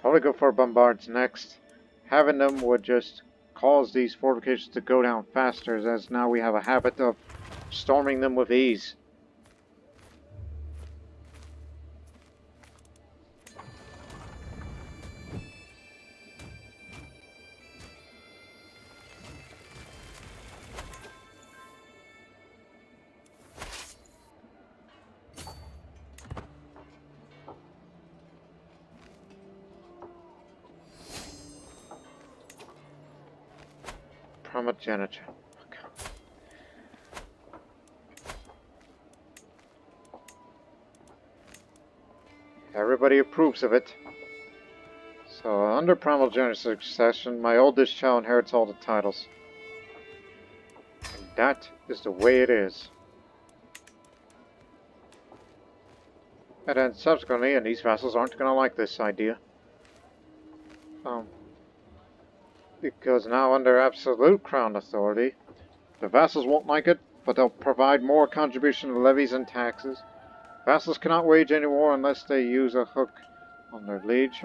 Probably go for bombards next. Having them would just cause these fortifications to go down faster, as now we have a habit of storming them with ease. Primogeniture. Okay. Everybody approves of it. So under primogeniture succession, my oldest child inherits all the titles. And that is the way it is. And then subsequently, and these vassals aren't going to like this idea. Because now under absolute crown authority, the vassals won't like it, but they'll provide more contribution to levies and taxes. Vassals cannot wage any war unless they use a hook on their liege.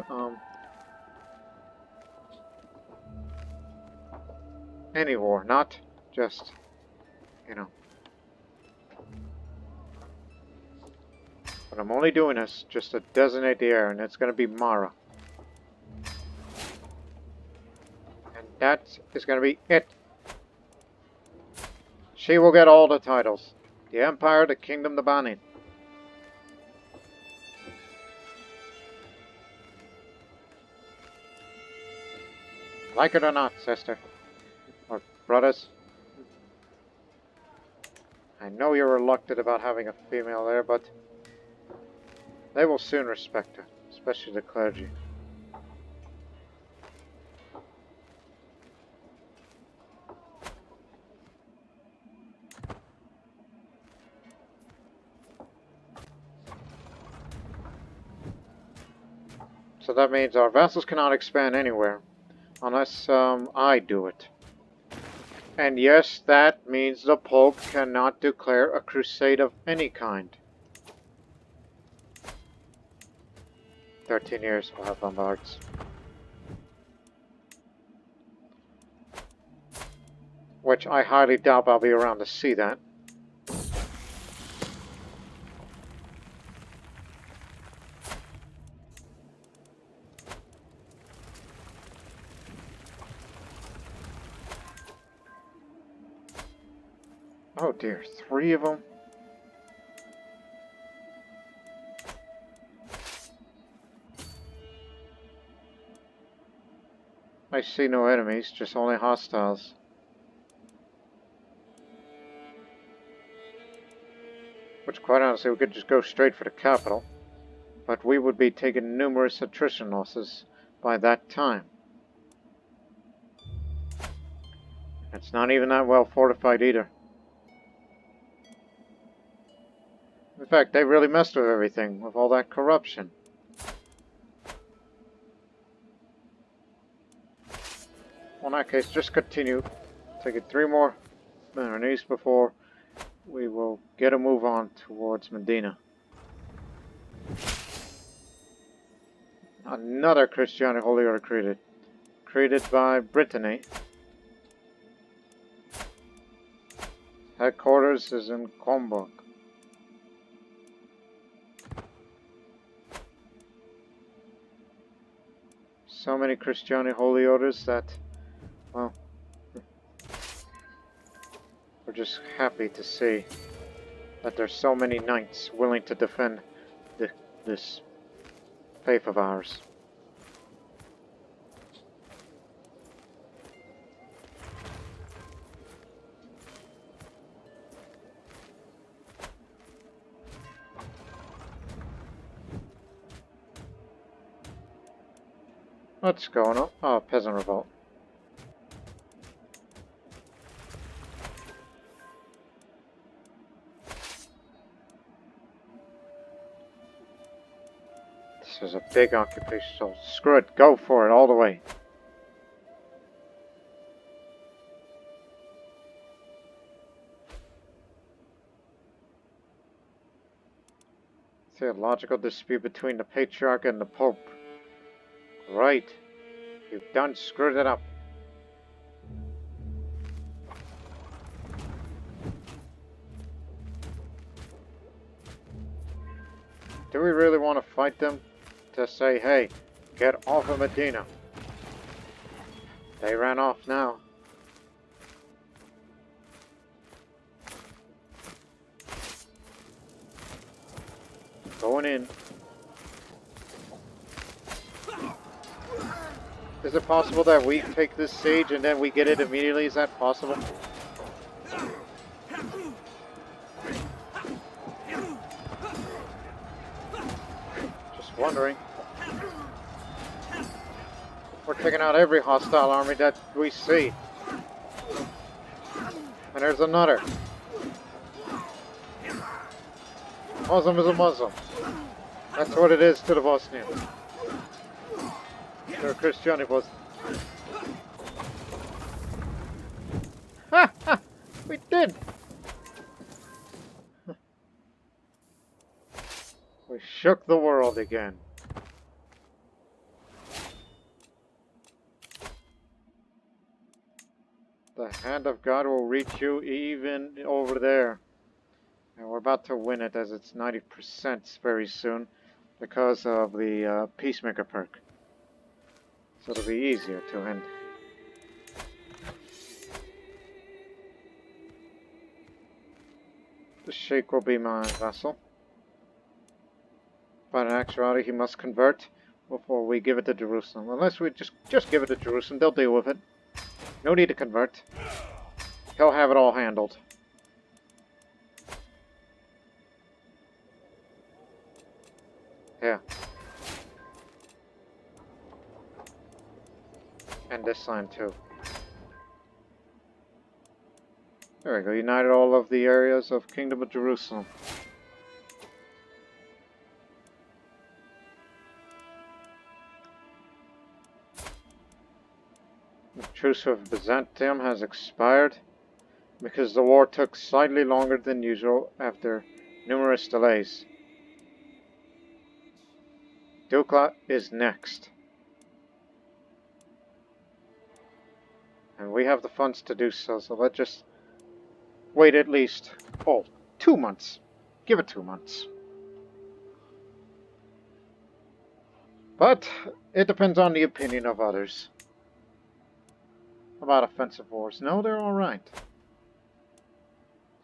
Any war, not just, you know. But I'm only doing this just to designate the heir, and it's going to be Mara. And that is going to be it. She will get all the titles. The Empire, the Kingdom, the Bani. Like it or not, sister. Or brothers. I know you're reluctant about having a female there, but they will soon respect her, especially the clergy. So that means our vassals cannot expand anywhere, unless I do it. And yes, that means the Pope cannot declare a crusade of any kind. 13 years we'll have bombards. Which I highly doubt I'll be around to see that. Oh dear, 3 of them? I see no enemies, just only hostiles. Which, quite honestly, we could just go straight for the capital. but we would be taking numerous attrition losses by that time. It's not even that well fortified either. In fact, they really messed with everything with all that corruption. Well, in that case, just continue. Take it 3 more minutes before we will get a move on towards Medina. Another Krstjani holy order created by Brittany. Headquarters is in Komburg. So many Krstjani holy orders that, well, we're just happy to see that there's so many knights willing to defend this faith of ours. What's going on? Oh, peasant revolt. This is a big occupation, so screw it, go for it all the way. Theological dispute between the Patriarch and the Pope. Right. You've done screwed it up. Do we really want to fight them? To say, hey, get off of Medina. They ran off now. Going in. Is it possible that we take this siege and then we get it immediately? Is that possible? Just wondering. We're taking out every hostile army that we see. And there's another. Muslim is a Muslim. That's what it is to the Bosnians. They're Krstjani Bosnians. Ha ha! We did! We shook the world again. The hand of God will reach you even over there. And we're about to win it as it's 90% very soon because of the Peacemaker perk. So it'll be easier to end. The Sheikh will be my vassal. But in actuality he must convert before we give it to Jerusalem. Unless we just give it to Jerusalem, they'll deal with it. No need to convert. He'll have it all handled. Yeah. And this sign too. There we go. United all of the areas of Kingdom of Jerusalem. The truce with Byzantium has expired because the war took slightly longer than usual after numerous delays. Dukla is next. And we have the funds to do so, so let's just wait at least, 2 months. Give it 2 months. But it depends on the opinion of others about offensive wars. No, they're alright.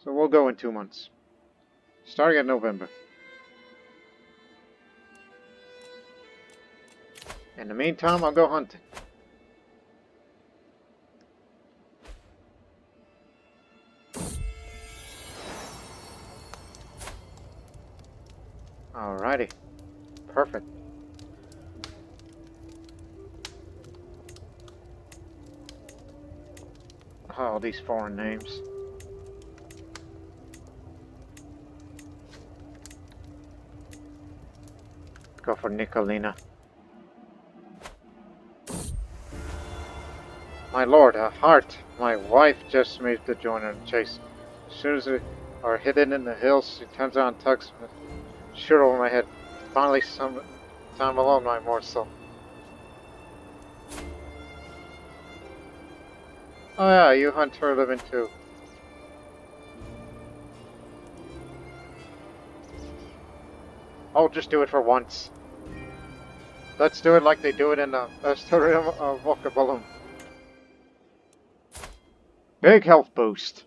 So we'll go in 2 months. Starting at November. In the meantime, I'll go hunting. Alrighty. Perfect. Oh, these foreign names. Go for Nicolina. My lord, a hart! My wife just made to join in the chase. As soon as we are hidden in the hills, she turns on and tugs me shirt over my head. Finally, some time alone, my morsel. Oh yeah, you hunt for a living too. I'll just do it for once. Let's do it like they do it in the Asturium of Vocabulum. Big health boost.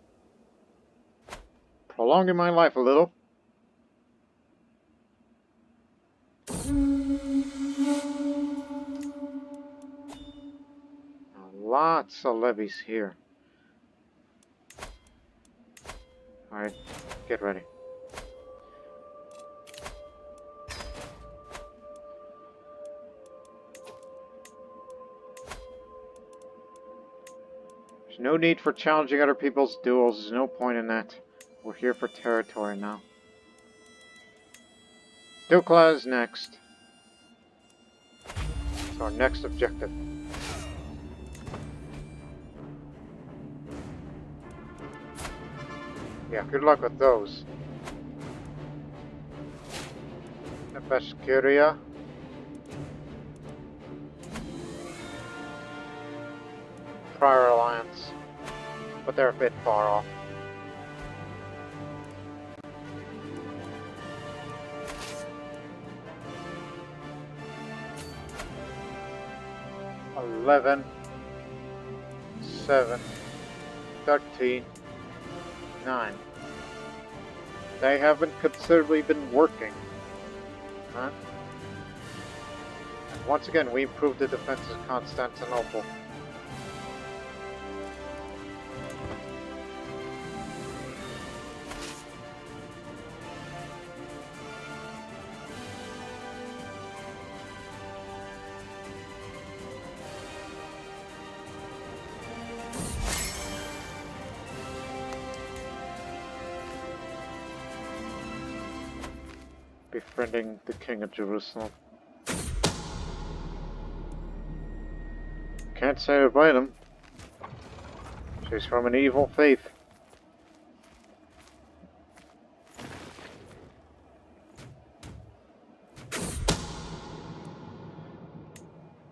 Prolonging my life a little. Lots of levies here. Alright, get ready. There's no need for challenging other people's duels. There's no point in that. We're here for territory now. Dukla is next. It's our next objective. Yeah, good luck with those. Bashkiria. Prior alliance. But they're a bit far off. $11, 7, 13, 9. They haven't considerably been working. Huh? And once again, we improved the defenses of Constantinople. Befriending the King of Jerusalem. Can't say I blame him. She's from an evil faith.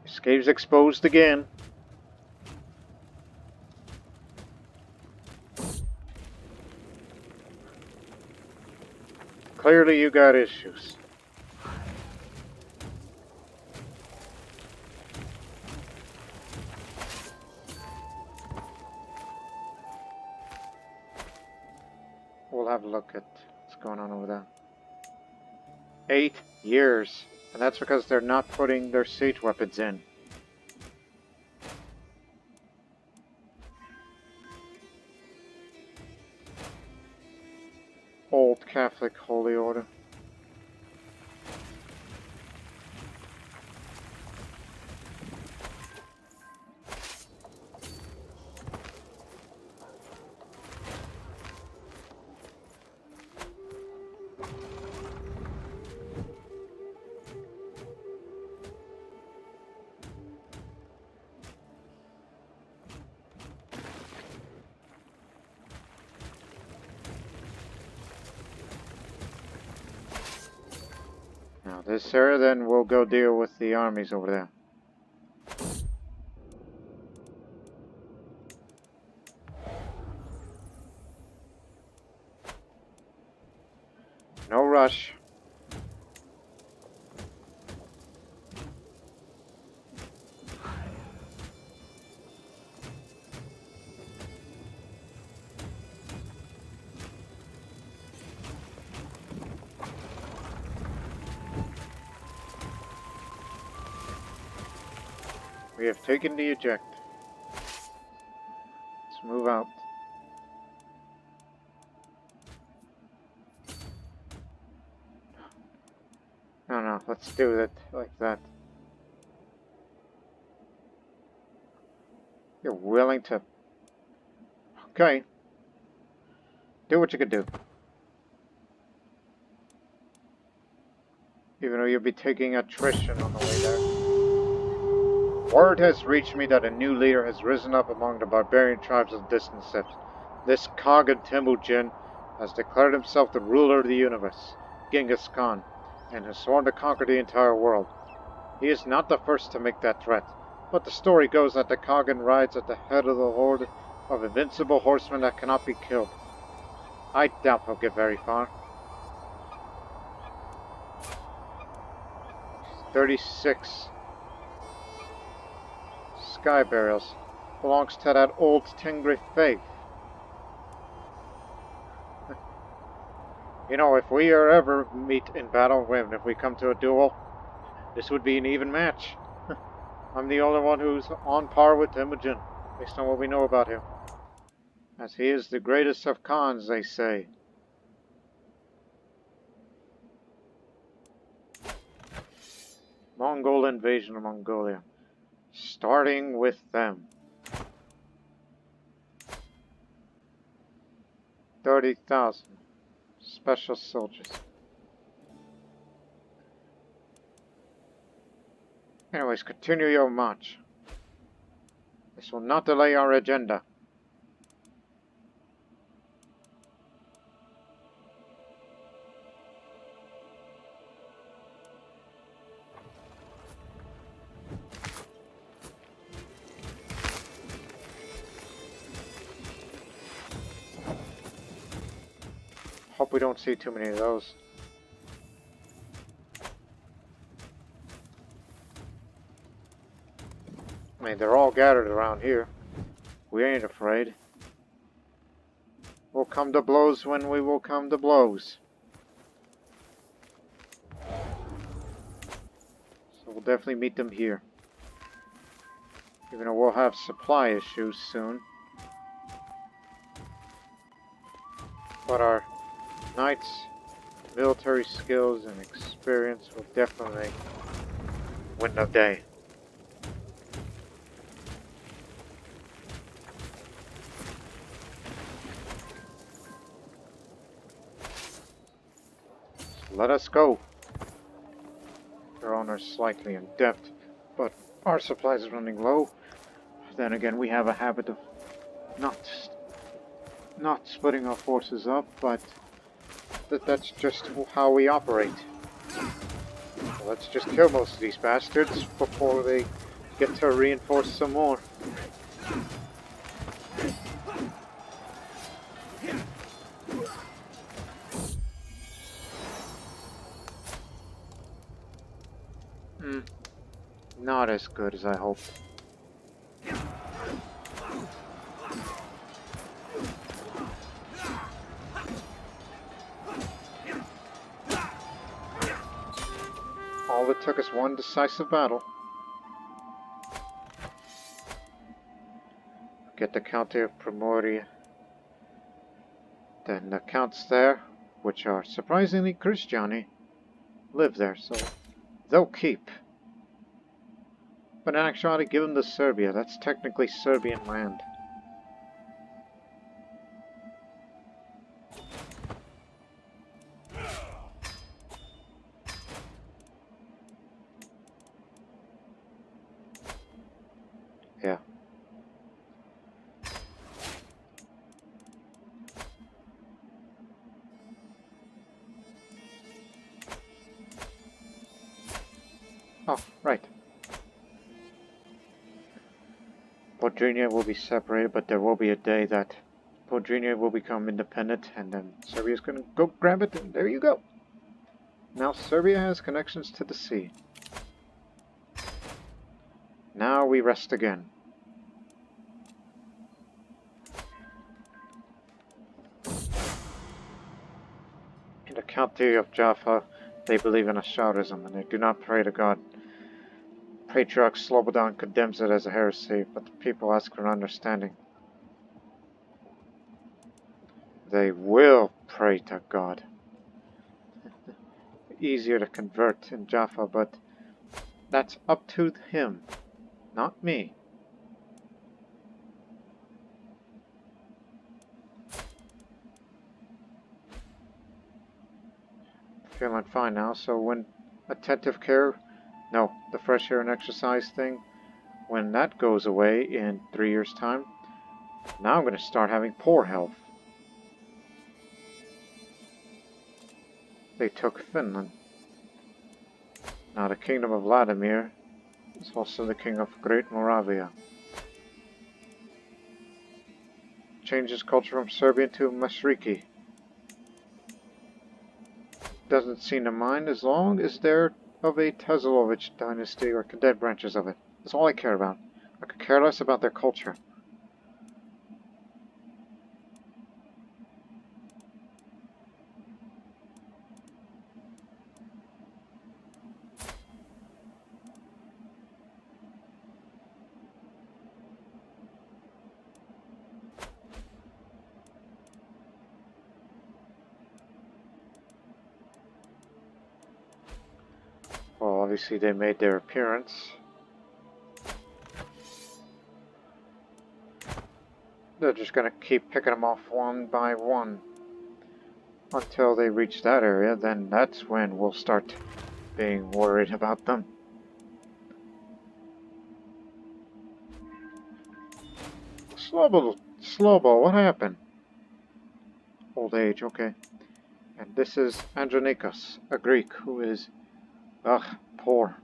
Escape's exposed again. Clearly you got issues. We'll have a look at what's going on over there. 8 years. And that's because they're not putting their siege weapons in. Old Catholic Holy Order. Now this area, then we'll go deal with the armies over there. No rush. We have taken the eject. Let's move out. No, no. let's do it like that. You're willing to... Okay. Do what you can do. Even though you'll be taking attrition on the way there. Word has reached me that a new leader has risen up among the barbarian tribes of the distant steppes. This Khagan Temujin has declared himself the ruler of the universe, Genghis Khan, and has sworn to conquer the entire world. He is not the first to make that threat, but the story goes that the Khagan rides at the head of the horde of invincible horsemen that cannot be killed. I doubt he'll get very far. 36 sky burials belongs to that old Tengri faith. You know, if we ever meet in battle, if we come to a duel, this would be an even match. I'm the only one who's on par with Temujin, based on what we know about him. As he is the greatest of Khans, they say. Mongol invasion of Mongolia. Starting with them. 30,000 special soldiers. Anyways, continue your march. This will not delay our agenda. Hope we don't see too many of those. I mean, they're all gathered around here. We ain't afraid. We'll come to blows when we will come to blows. So we'll definitely meet them here. Even though we'll have supply issues soon. But our knights' military skills and experience will definitely win the day. So let us go. Their owners slightly in debt, but our supplies are running low. Then again, we have a habit of not splitting our forces up, but that's just how we operate. So let's just kill most of these bastards before they get to reinforce some more. Not as good as I hoped. All it took is one decisive battle. Get the county of Primoria. Then the counts there, which are surprisingly Krstjani, live there, so they'll keep. But in actuality, give them to Serbia. That's technically Serbian land. Yeah. Oh, right. Bosnia will be separated, but there will be a day that Bosnia will become independent, and then Serbia's gonna go grab it, and there you go. Now Serbia has connections to the sea. Now we rest again. In the county of Jaffa, they believe in Ash'arism, and they do not pray to God. Patriarch Slobodan condemns it as a heresy, but the people ask for understanding. They will pray to God. easier to convert in Jaffa, but that's up to him, not me. Feeling fine now, so when attentive care, no, the fresh air and exercise thing, when that goes away in 3 years' time, now I'm going to start having poor health. They took Finland. Now the kingdom of Vladimir is also the king of Great Moravia. Changes culture from Serbian to Masriki. Doesn't seem to mind as long as they're of a Tezlovich dynasty or cadet branches of it. That's all I care about. I could care less about their culture. Well, obviously they made their appearance. They're just going to keep picking them off one by one until they reach that area. Then that's when we'll start being worried about them. Slobo, what happened? Old age, okay. And this is Andronikos, a Greek who is, poor.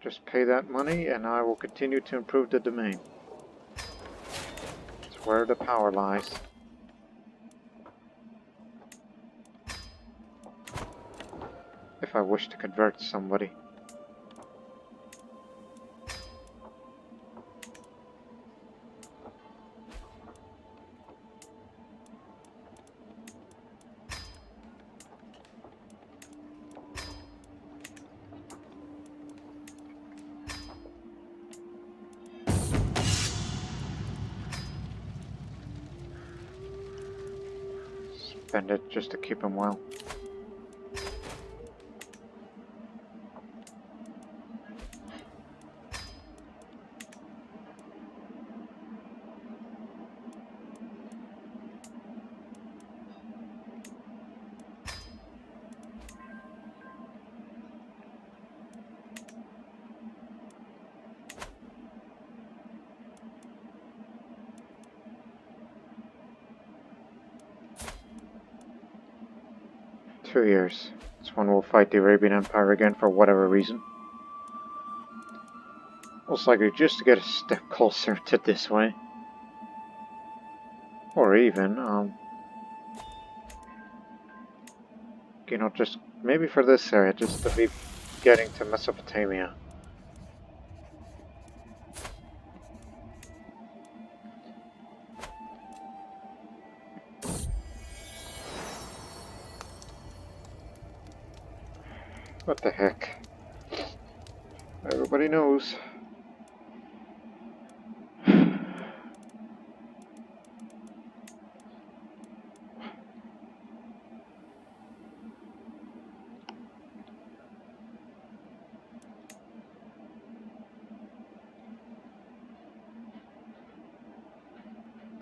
Just pay that money and I will continue to improve the domain. It's where the power lies. If I wish to convert somebody. Spend it just to keep him well. Two years. That's when we'll fight the Arabian Empire again for whatever reason. Most likely just to get a step closer to this way. Or even, just maybe for this area, just to be getting to Mesopotamia. What the heck? Everybody knows.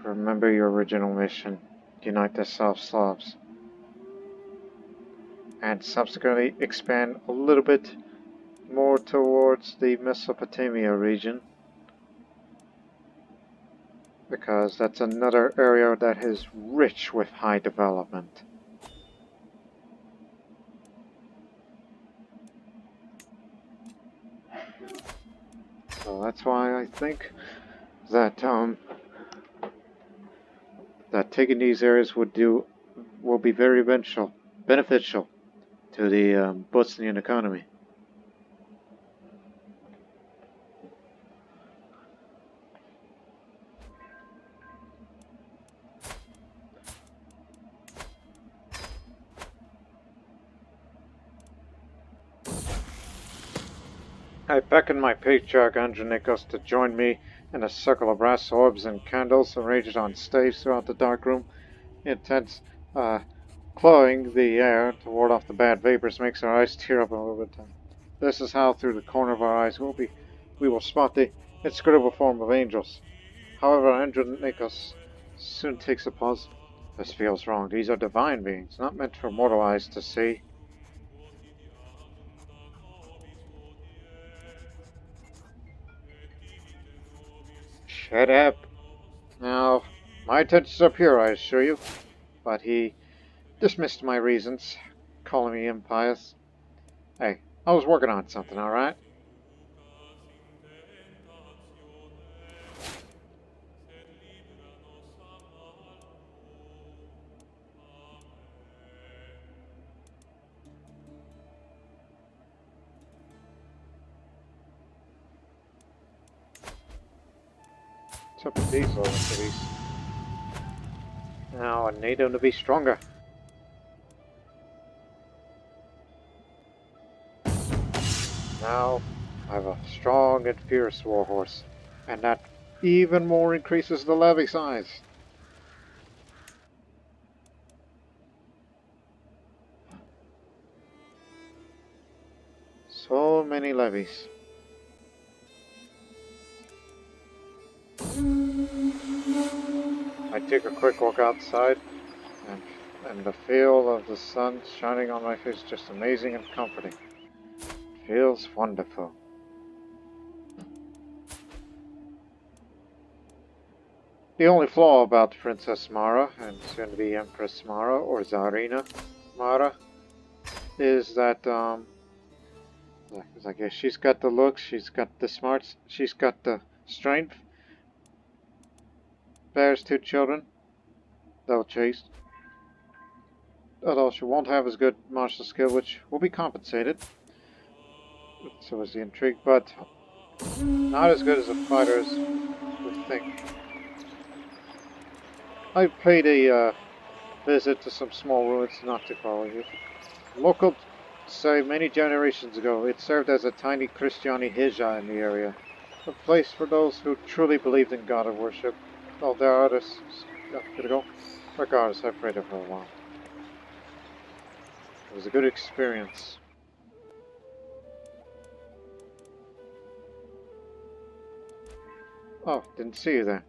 Remember your original mission. Unite the South Slavs. And subsequently expand a little bit more towards the Mesopotamia region. Because that's another area that is rich with high development. So that's why I think that that taking these areas will be very beneficial to the Bosnian economy. I beckon my patriarch Andronikos to join me in a circle of brass orbs and candles arranged on staves throughout the dark room. Intense, clawing the air to ward off the bad vapors makes our eyes tear up a little bit. This is how, through the corner of our eyes, we will spot the inscrutable form of angels. However, Andronikos soon takes a pause. This feels wrong. These are divine beings, not meant for mortal eyes to see. Shut up. Now, my attention's up here, I assure you. But he dismissed my reasons, calling me impious. Hey, I was working on something, alright? What's up with these little cities? Now, I need them to be stronger. Now, I have a strong and fierce warhorse, and that even more increases the levy size. So many levies. I take a quick walk outside, and the feel of the sun shining on my face is just amazing and comforting. It feels wonderful. The only flaw about Princess Mara, and soon to be Empress Mara, or Tsarina Mara, is that, I guess she's got the looks, she's got the smarts, she's got the strength, bears 2 children, though chaste. Although she won't have as good martial skill, which will be compensated. So is the intrigue, but not as good as a fighter as we think. I paid a visit to some small ruins not too far away here. Local say many generations ago it served as a tiny Krstjani hija in the area. A place for those who truly believed in God of worship. Oh, there are others. Gonna go? Regardless, I prayed it for a while. It was a good experience. Oh, didn't see you there.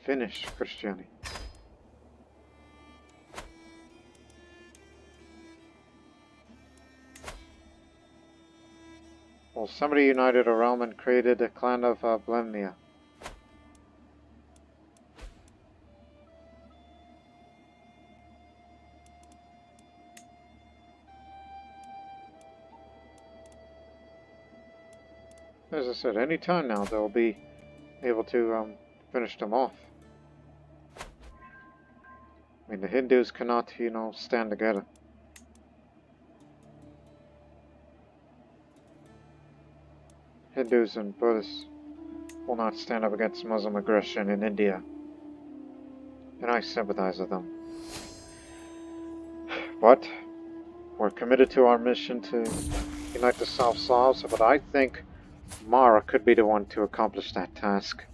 Finish, Krstjani. Well, somebody united a realm and created a clan of Bosnia. As I said, any time now they'll be able to finish them off. I mean, the Hindus cannot, stand together. Hindus and Buddhists will not stand up against Muslim aggression in India. And I sympathize with them. But we're committed to our mission to unite the South Slavs, but I think Mara could be the one to accomplish that task.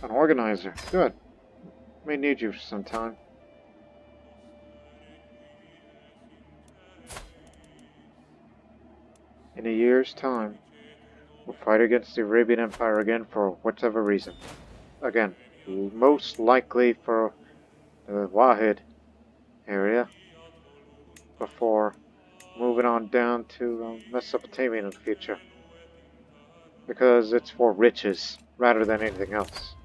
An organizer. Good. May need you some time. In a year's time, we'll fight against the Arabian Empire again for whatever reason. Again, most likely for the Wahid area, before moving on down to Mesopotamia in the future. Because it's for riches, rather than anything else.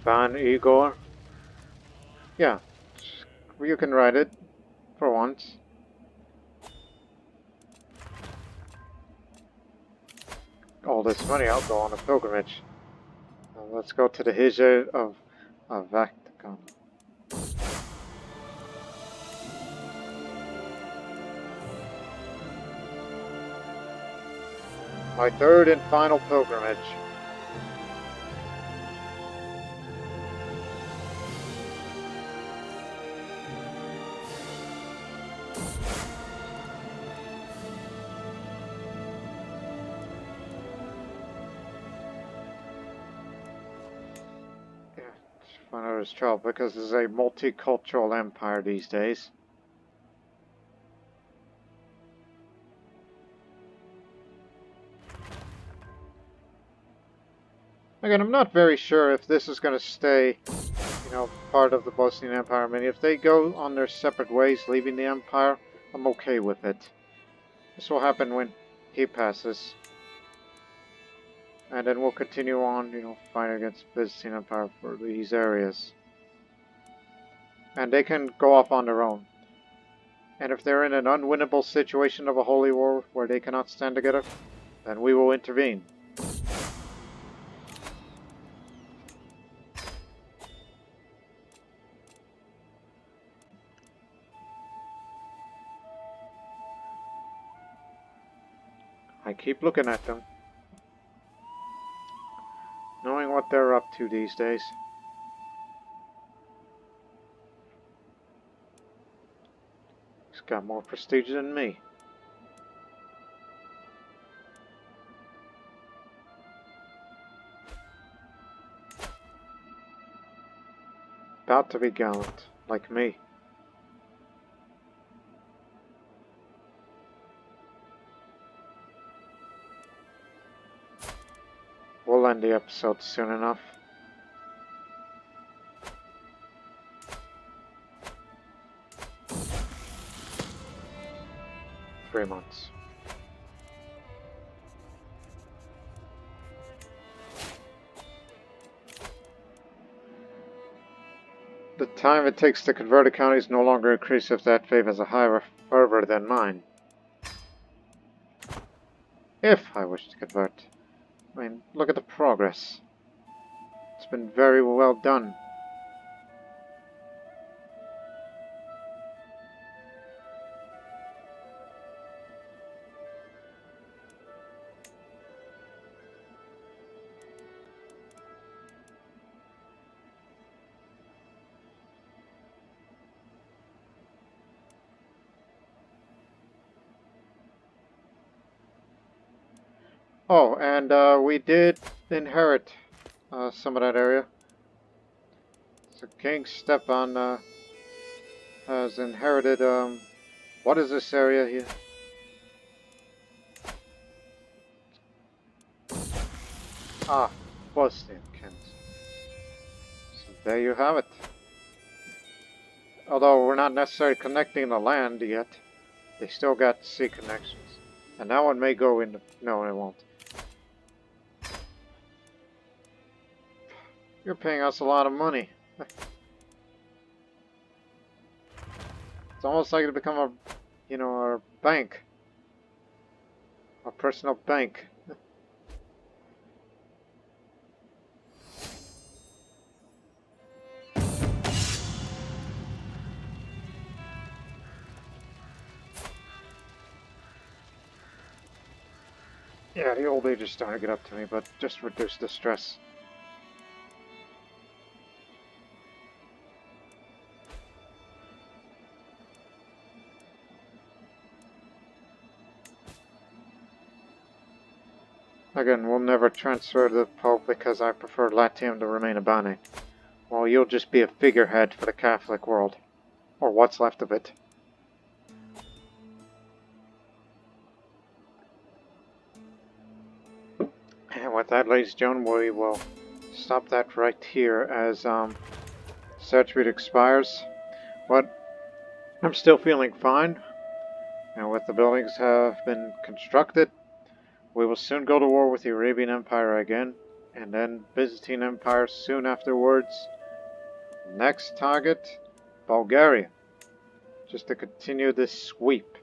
Van Igor? Yeah, you can write it. For once. All this money, I'll go on a pilgrimage. Let's go to the Hijr of Vatican. My third and final pilgrimage. Yeah, find out his trouble because this is a multicultural empire these days. Again, I'm not very sure if this is going to stay, part of the Bosnian Empire. I mean, if they go on their separate ways, leaving the empire, I'm okay with it. This will happen when he passes. And then we'll continue on, fighting against the Byzantine Empire for these areas. And they can go off on their own. And if they're in an unwinnable situation of a holy war where they cannot stand together, then we will intervene. I keep looking at them, knowing what they're up to these days. He's got more prestige than me. About to be gallant, like me. We'll end the episode soon enough. Three months. The time it takes to convert a county is no longer increased if that faith has a higher fervor than mine. If I wish to convert. I mean, look at the progress. It's been very well done. Oh, and we did inherit some of that area. So King Stepan has inherited, what is this area here? Ah, Bosnia, Kent. So there you have it. Although we're not necessarily connecting the land yet, they still got sea connections. And that one may go into... No, it won't. You're paying us a lot of money. It's almost like it become our bank. Our personal bank. Yeah, the old age is starting to get up to me, but just reduce the stress. Again, we'll never transfer to the Pope because I prefer Latium to remain a Bane. Well, you'll just be a figurehead for the Catholic world. Or what's left of it. And with that, ladies and gentlemen, we will stop that right here as search read expires. But I'm still feeling fine. And with the buildings have been constructed, we will soon go to war with the Arabian Empire again, and then Byzantine Empire soon afterwards. Next target, Bulgaria. just to continue this sweep.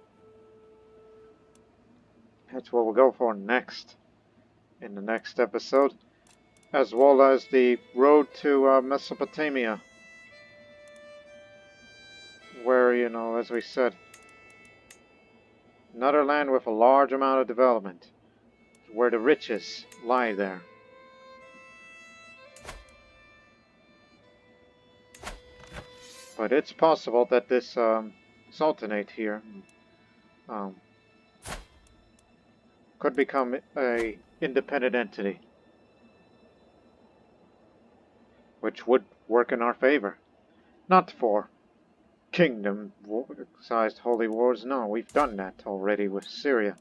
That's what we'll go for next, in the next episode, as well as the road to Mesopotamia, where, you know, as we said, another land with a large amount of development, where the riches lie there. But it's possible that this Sultanate here could become a independent entity, which would work in our favor. Not for kingdom-sized holy wars, no, we've done that already with Syria.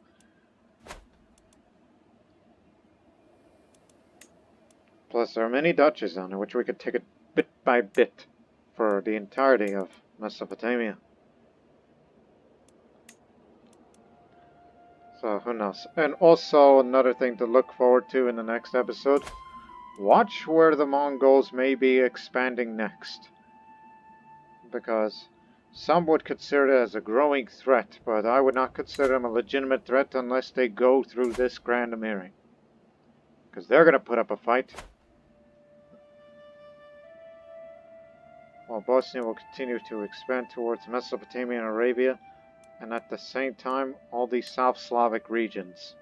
Plus there are many duchies on it, which we could take it bit by bit for the entirety of Mesopotamia. So who knows. And also another thing to look forward to in the next episode, watch where the Mongols may be expanding next. Because some would consider it as a growing threat, but I would not consider them a legitimate threat unless they go through this Grand Emirate. Because they're going to put up a fight. While Bosnia will continue to expand towards Mesopotamia and Arabia, and at the same time, all these South Slavic regions.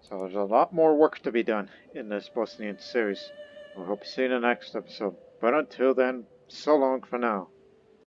So there's a lot more work to be done in this Bosnian series. We hope to see you in the next episode. But until then, so long for now.